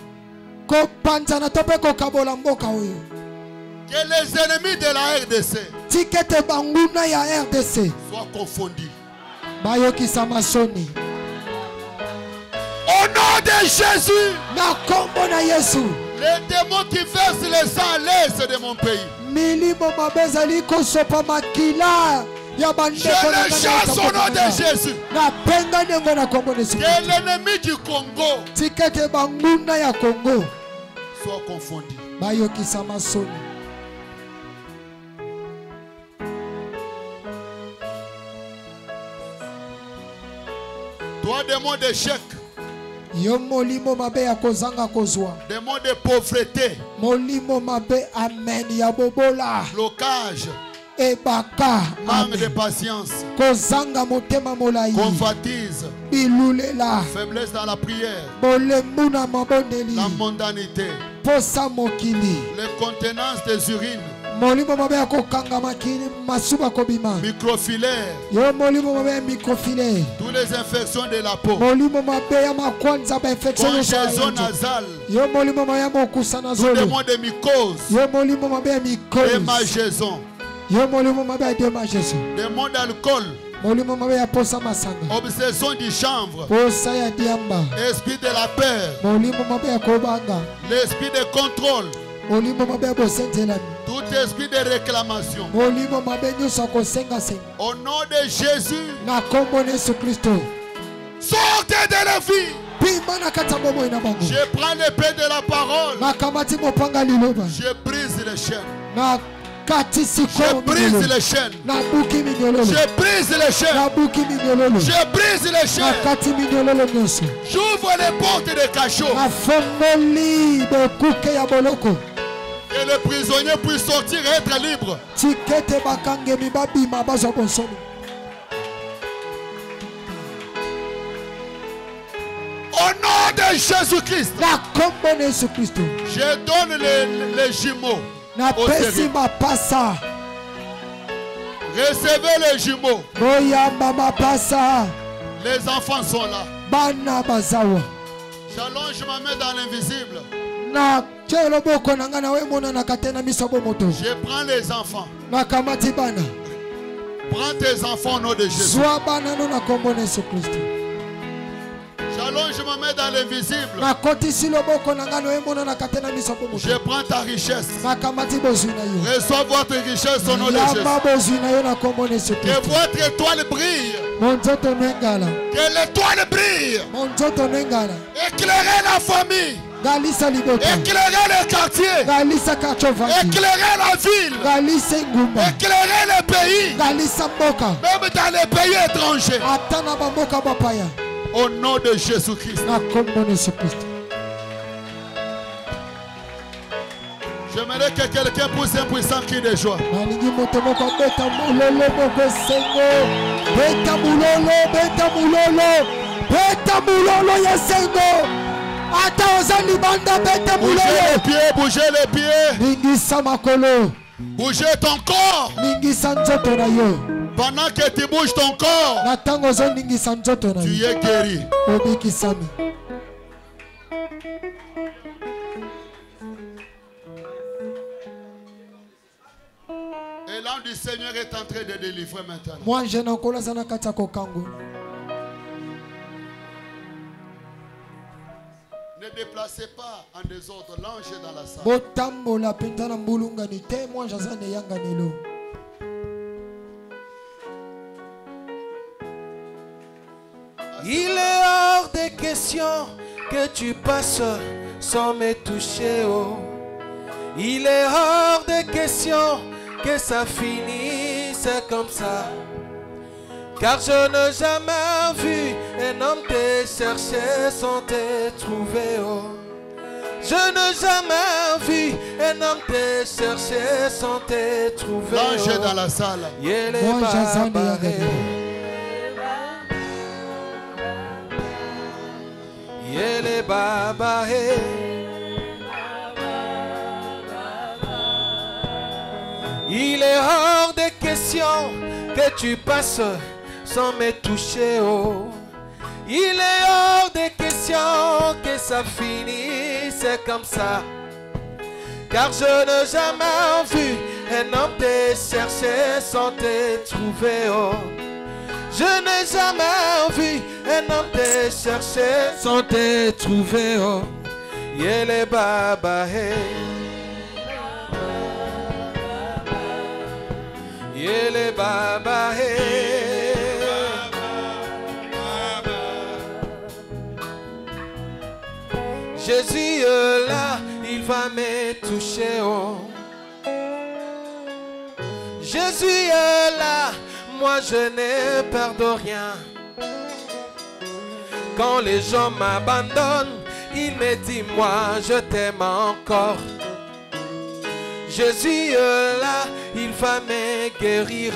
kopanzana to mpe kokabola mboka oyo, Que les ennemis de la RDC tikete banguna ya RDC soient confondus. bayokisama soni, Au nom de Jésus, na kombo na Yesu, les démons qui versent le sang à l'Est de mon pays, milimo mabe ezali kosopa makila ya je bandeko na les chasse au nom de Jésus. napenga ndenge na kombo na Yesu, Que l'ennemi du Congo tikete banguna ya Kongo soit confondu. bayokisama soni, Toi, démon d'échec, yo molimo mabe ya kozanga kozwa, démon de pauvreté, molimo mabe amen ya bobola, blocage, ebaka manque de amen, patience, kozanga motema molai, convoitise, bilulela, faiblesse dans la prière, bolembu na mabondeli, la mondanité, posa mokili, les contenances des urines, molimo mabe ya kokanga makili masuba kobima, microfilaire, yo molimo mabe ya mikrofile, toutes les infections de la peau, molimo mabe ya makwanza ba infection congestion nasale, yo molimo mabe ya mokusa na tout zolo, démon de mycose, yo molimo mabe ya mikose, démangeaison, yo molimo mabe ya demajesu, démon d'alcool, molimo mabe ya posa masanga, obsession du chanvre, posa ya diamba, esprit de la peur, molimo mabe ya kobanga, l'esprit de contrôle, molimo mabe ya bosenzelami, tout esprit de réclamation. molimo mabe nyonso ya kosengasenga, Au nom de Jésus, na kombo na Yesu Kristo, sortez de la vie. pima na kati ya bomoi na bango, Je prends l'épée de la parole. nakamati mopanga liloba, Je brise les chaînes. na kati Je sikoyo brise minyololo, les chaînes. nabuki minyololo, Je brise les chaînes. nabuki minyololo, Je brise les na chaînes. kati minyololo nyonso, J'ouvre les portes des cachots. nafongoli bokuke ya boloko, Que les prisonniers puissent sortir et être libres. tikete bakangemi babima bazwa bonsomi, Au nom de Jésus-Christ, na kombo na Yesu Kristo, je donne les jumeaux. napesi mapasa, Recevez les jumeaux. boyamba mapasa, Les enfants sont là. bana bazawa, J'allonge ma main dans l'invisible. na tie loboko na ngai na we emonanaka te na miso ya bomoto, Je prends les enfants. nakamati bana, Prends tes enfants au nom de Jésus. J'allonge, je me mets dans l'invisible. Je prends ta richesse. Reçois votre richesse au nom de Jésus. Que votre étoile brille. Que l'étoile brille. Éclairez la famille. Éclairez les quartiers. Éclairez la ville. Éclairez le pays. Même dans les pays étrangers. Au nom de Jésus-Christ. J'aimerais que quelqu'un pousse un puissant cri de joie. Bougez les pieds, bougez les pieds. Bougez ton corps. Pendant que tu bouges ton corps, tu es guéri. Et l'âme du Seigneur est en train de délivrer maintenant. Ne déplacez pas en désordre, l'ange est dans la salle. Il est hors de question que tu passes sans me toucher. Oh. Il est hors de question que ça finisse comme ça. Car je n'ai jamais vu un homme te chercher sans te trouver. Oh. Je n'ai jamais vu un homme te chercher sans te trouver. L'ange est dans la salle. Yele baba he. Il est hors de question que tu passes sans me toucher. Oh. Il est hors de question que ça finisse comme ça. Car je n'ai jamais vu un homme te chercher sans te trouver. Oh. Je n'ai jamais vu un homme te chercher sans te trouver. Oh. Yele baba he. Yele baba he. Jésus est là, il va me toucher. Oh. Jésus est là. Moi je n'ai peur de rien. Quand les gens m'abandonnent, il me dit moi je t'aime encore. Jésus est là, il va me guérir.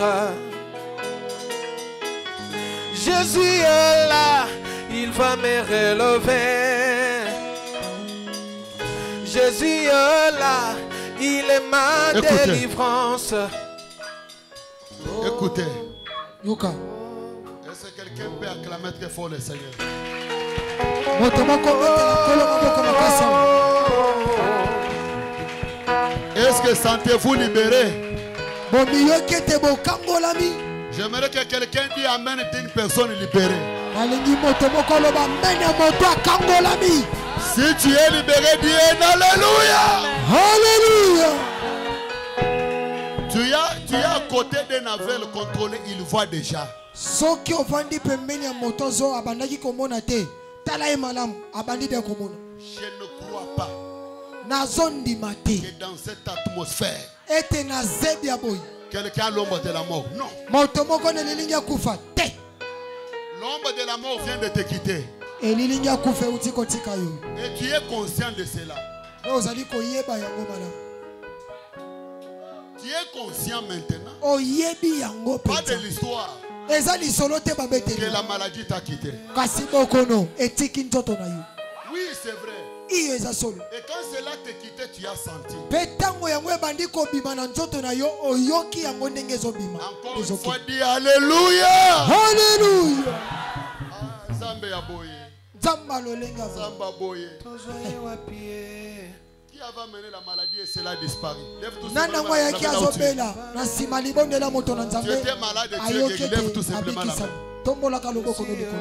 Jésus est là, il va me relever. Jésus est là, il est ma délivrance. Écoutez. Est-ce que quelqu'un peut acclamer très fort le Seigneur? Est-ce que sentez-vous libéré? J'aimerais que quelqu'un dise amen d'une personne libérée. Si tu es libéré, dis alléluia. Alléluia. Tu es à côté d'un avel contrôlé, il voit déjà. Je ne crois pas que dans cette atmosphère, quelqu'un a l'ombre de la mort. Non. L'ombre de la mort vient de te quitter. Et tu es conscient de cela. Tu es conscient maintenant. Pas de l'histoire que la maladie t'a quitté. Oui, c'est vrai. Et quand cela t'a quitté, tu as senti. Encore une fois, dis alléluia. Alléluia. Zambé aboye. Zamba lolenga. Zamba boye. Qui avait amené la maladie et cela a disparu? Lève tous Nana moya ki azobela na sima libondela moto na nzambe. Tu étais malade et tu es guéri. Lève tout simplement la main. Tombolaka loboko no likolo.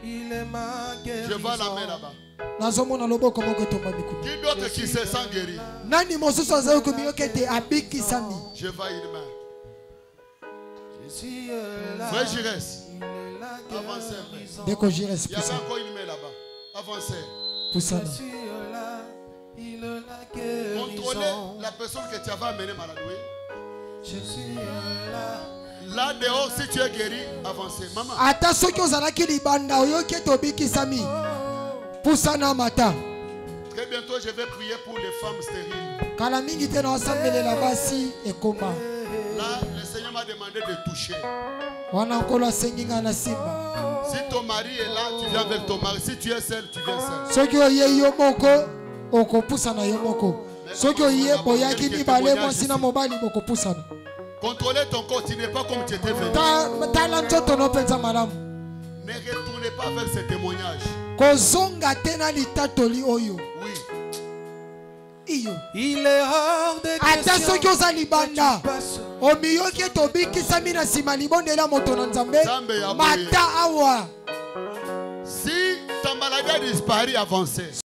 Je vois la main là-bas. Nazomona loboko moko tomba mikulu. Qui d'autre qui se sent guéri? Nani mosusu azayo komiyokete abikisami. Je vois une main. Frère Jires, avancez un peu. Deko Jires, Il y avait encore une main là-bas. Avancez. Poussana. Contrôlez la personne que tu avais amenée malade. Oui. Là dehors, si tu es guéri, avancez. Maman. Ata soki ozalaki libanda oyokete obikisami. Poussana mata. Très bientôt, je vais prier pour les femmes stériles. Kala mingi te na osambelela basi ekoma. Là, le Seigneur m'a demandé de toucher. Si ton mari est là, tu viens avec ton mari. Si tu es seul, tu viens seul. Soki oye yo moko, okopusana yo moko. Soki oye boyaki mibale mwasi na mobali bokopusana. Contrôlez ton corps, tu n'es pas comme tu étais venu. Tala nzoto no penza malamu. Ne retournez pas vers ces témoignages. Kozonga tena litatoli oyo. Oui. Il est hors de question. Ata soki oza libanda. Omiyoki tobikisami na sima libondela moto na nzambe. Mata awa. Si ta maladie a disparu, avancez.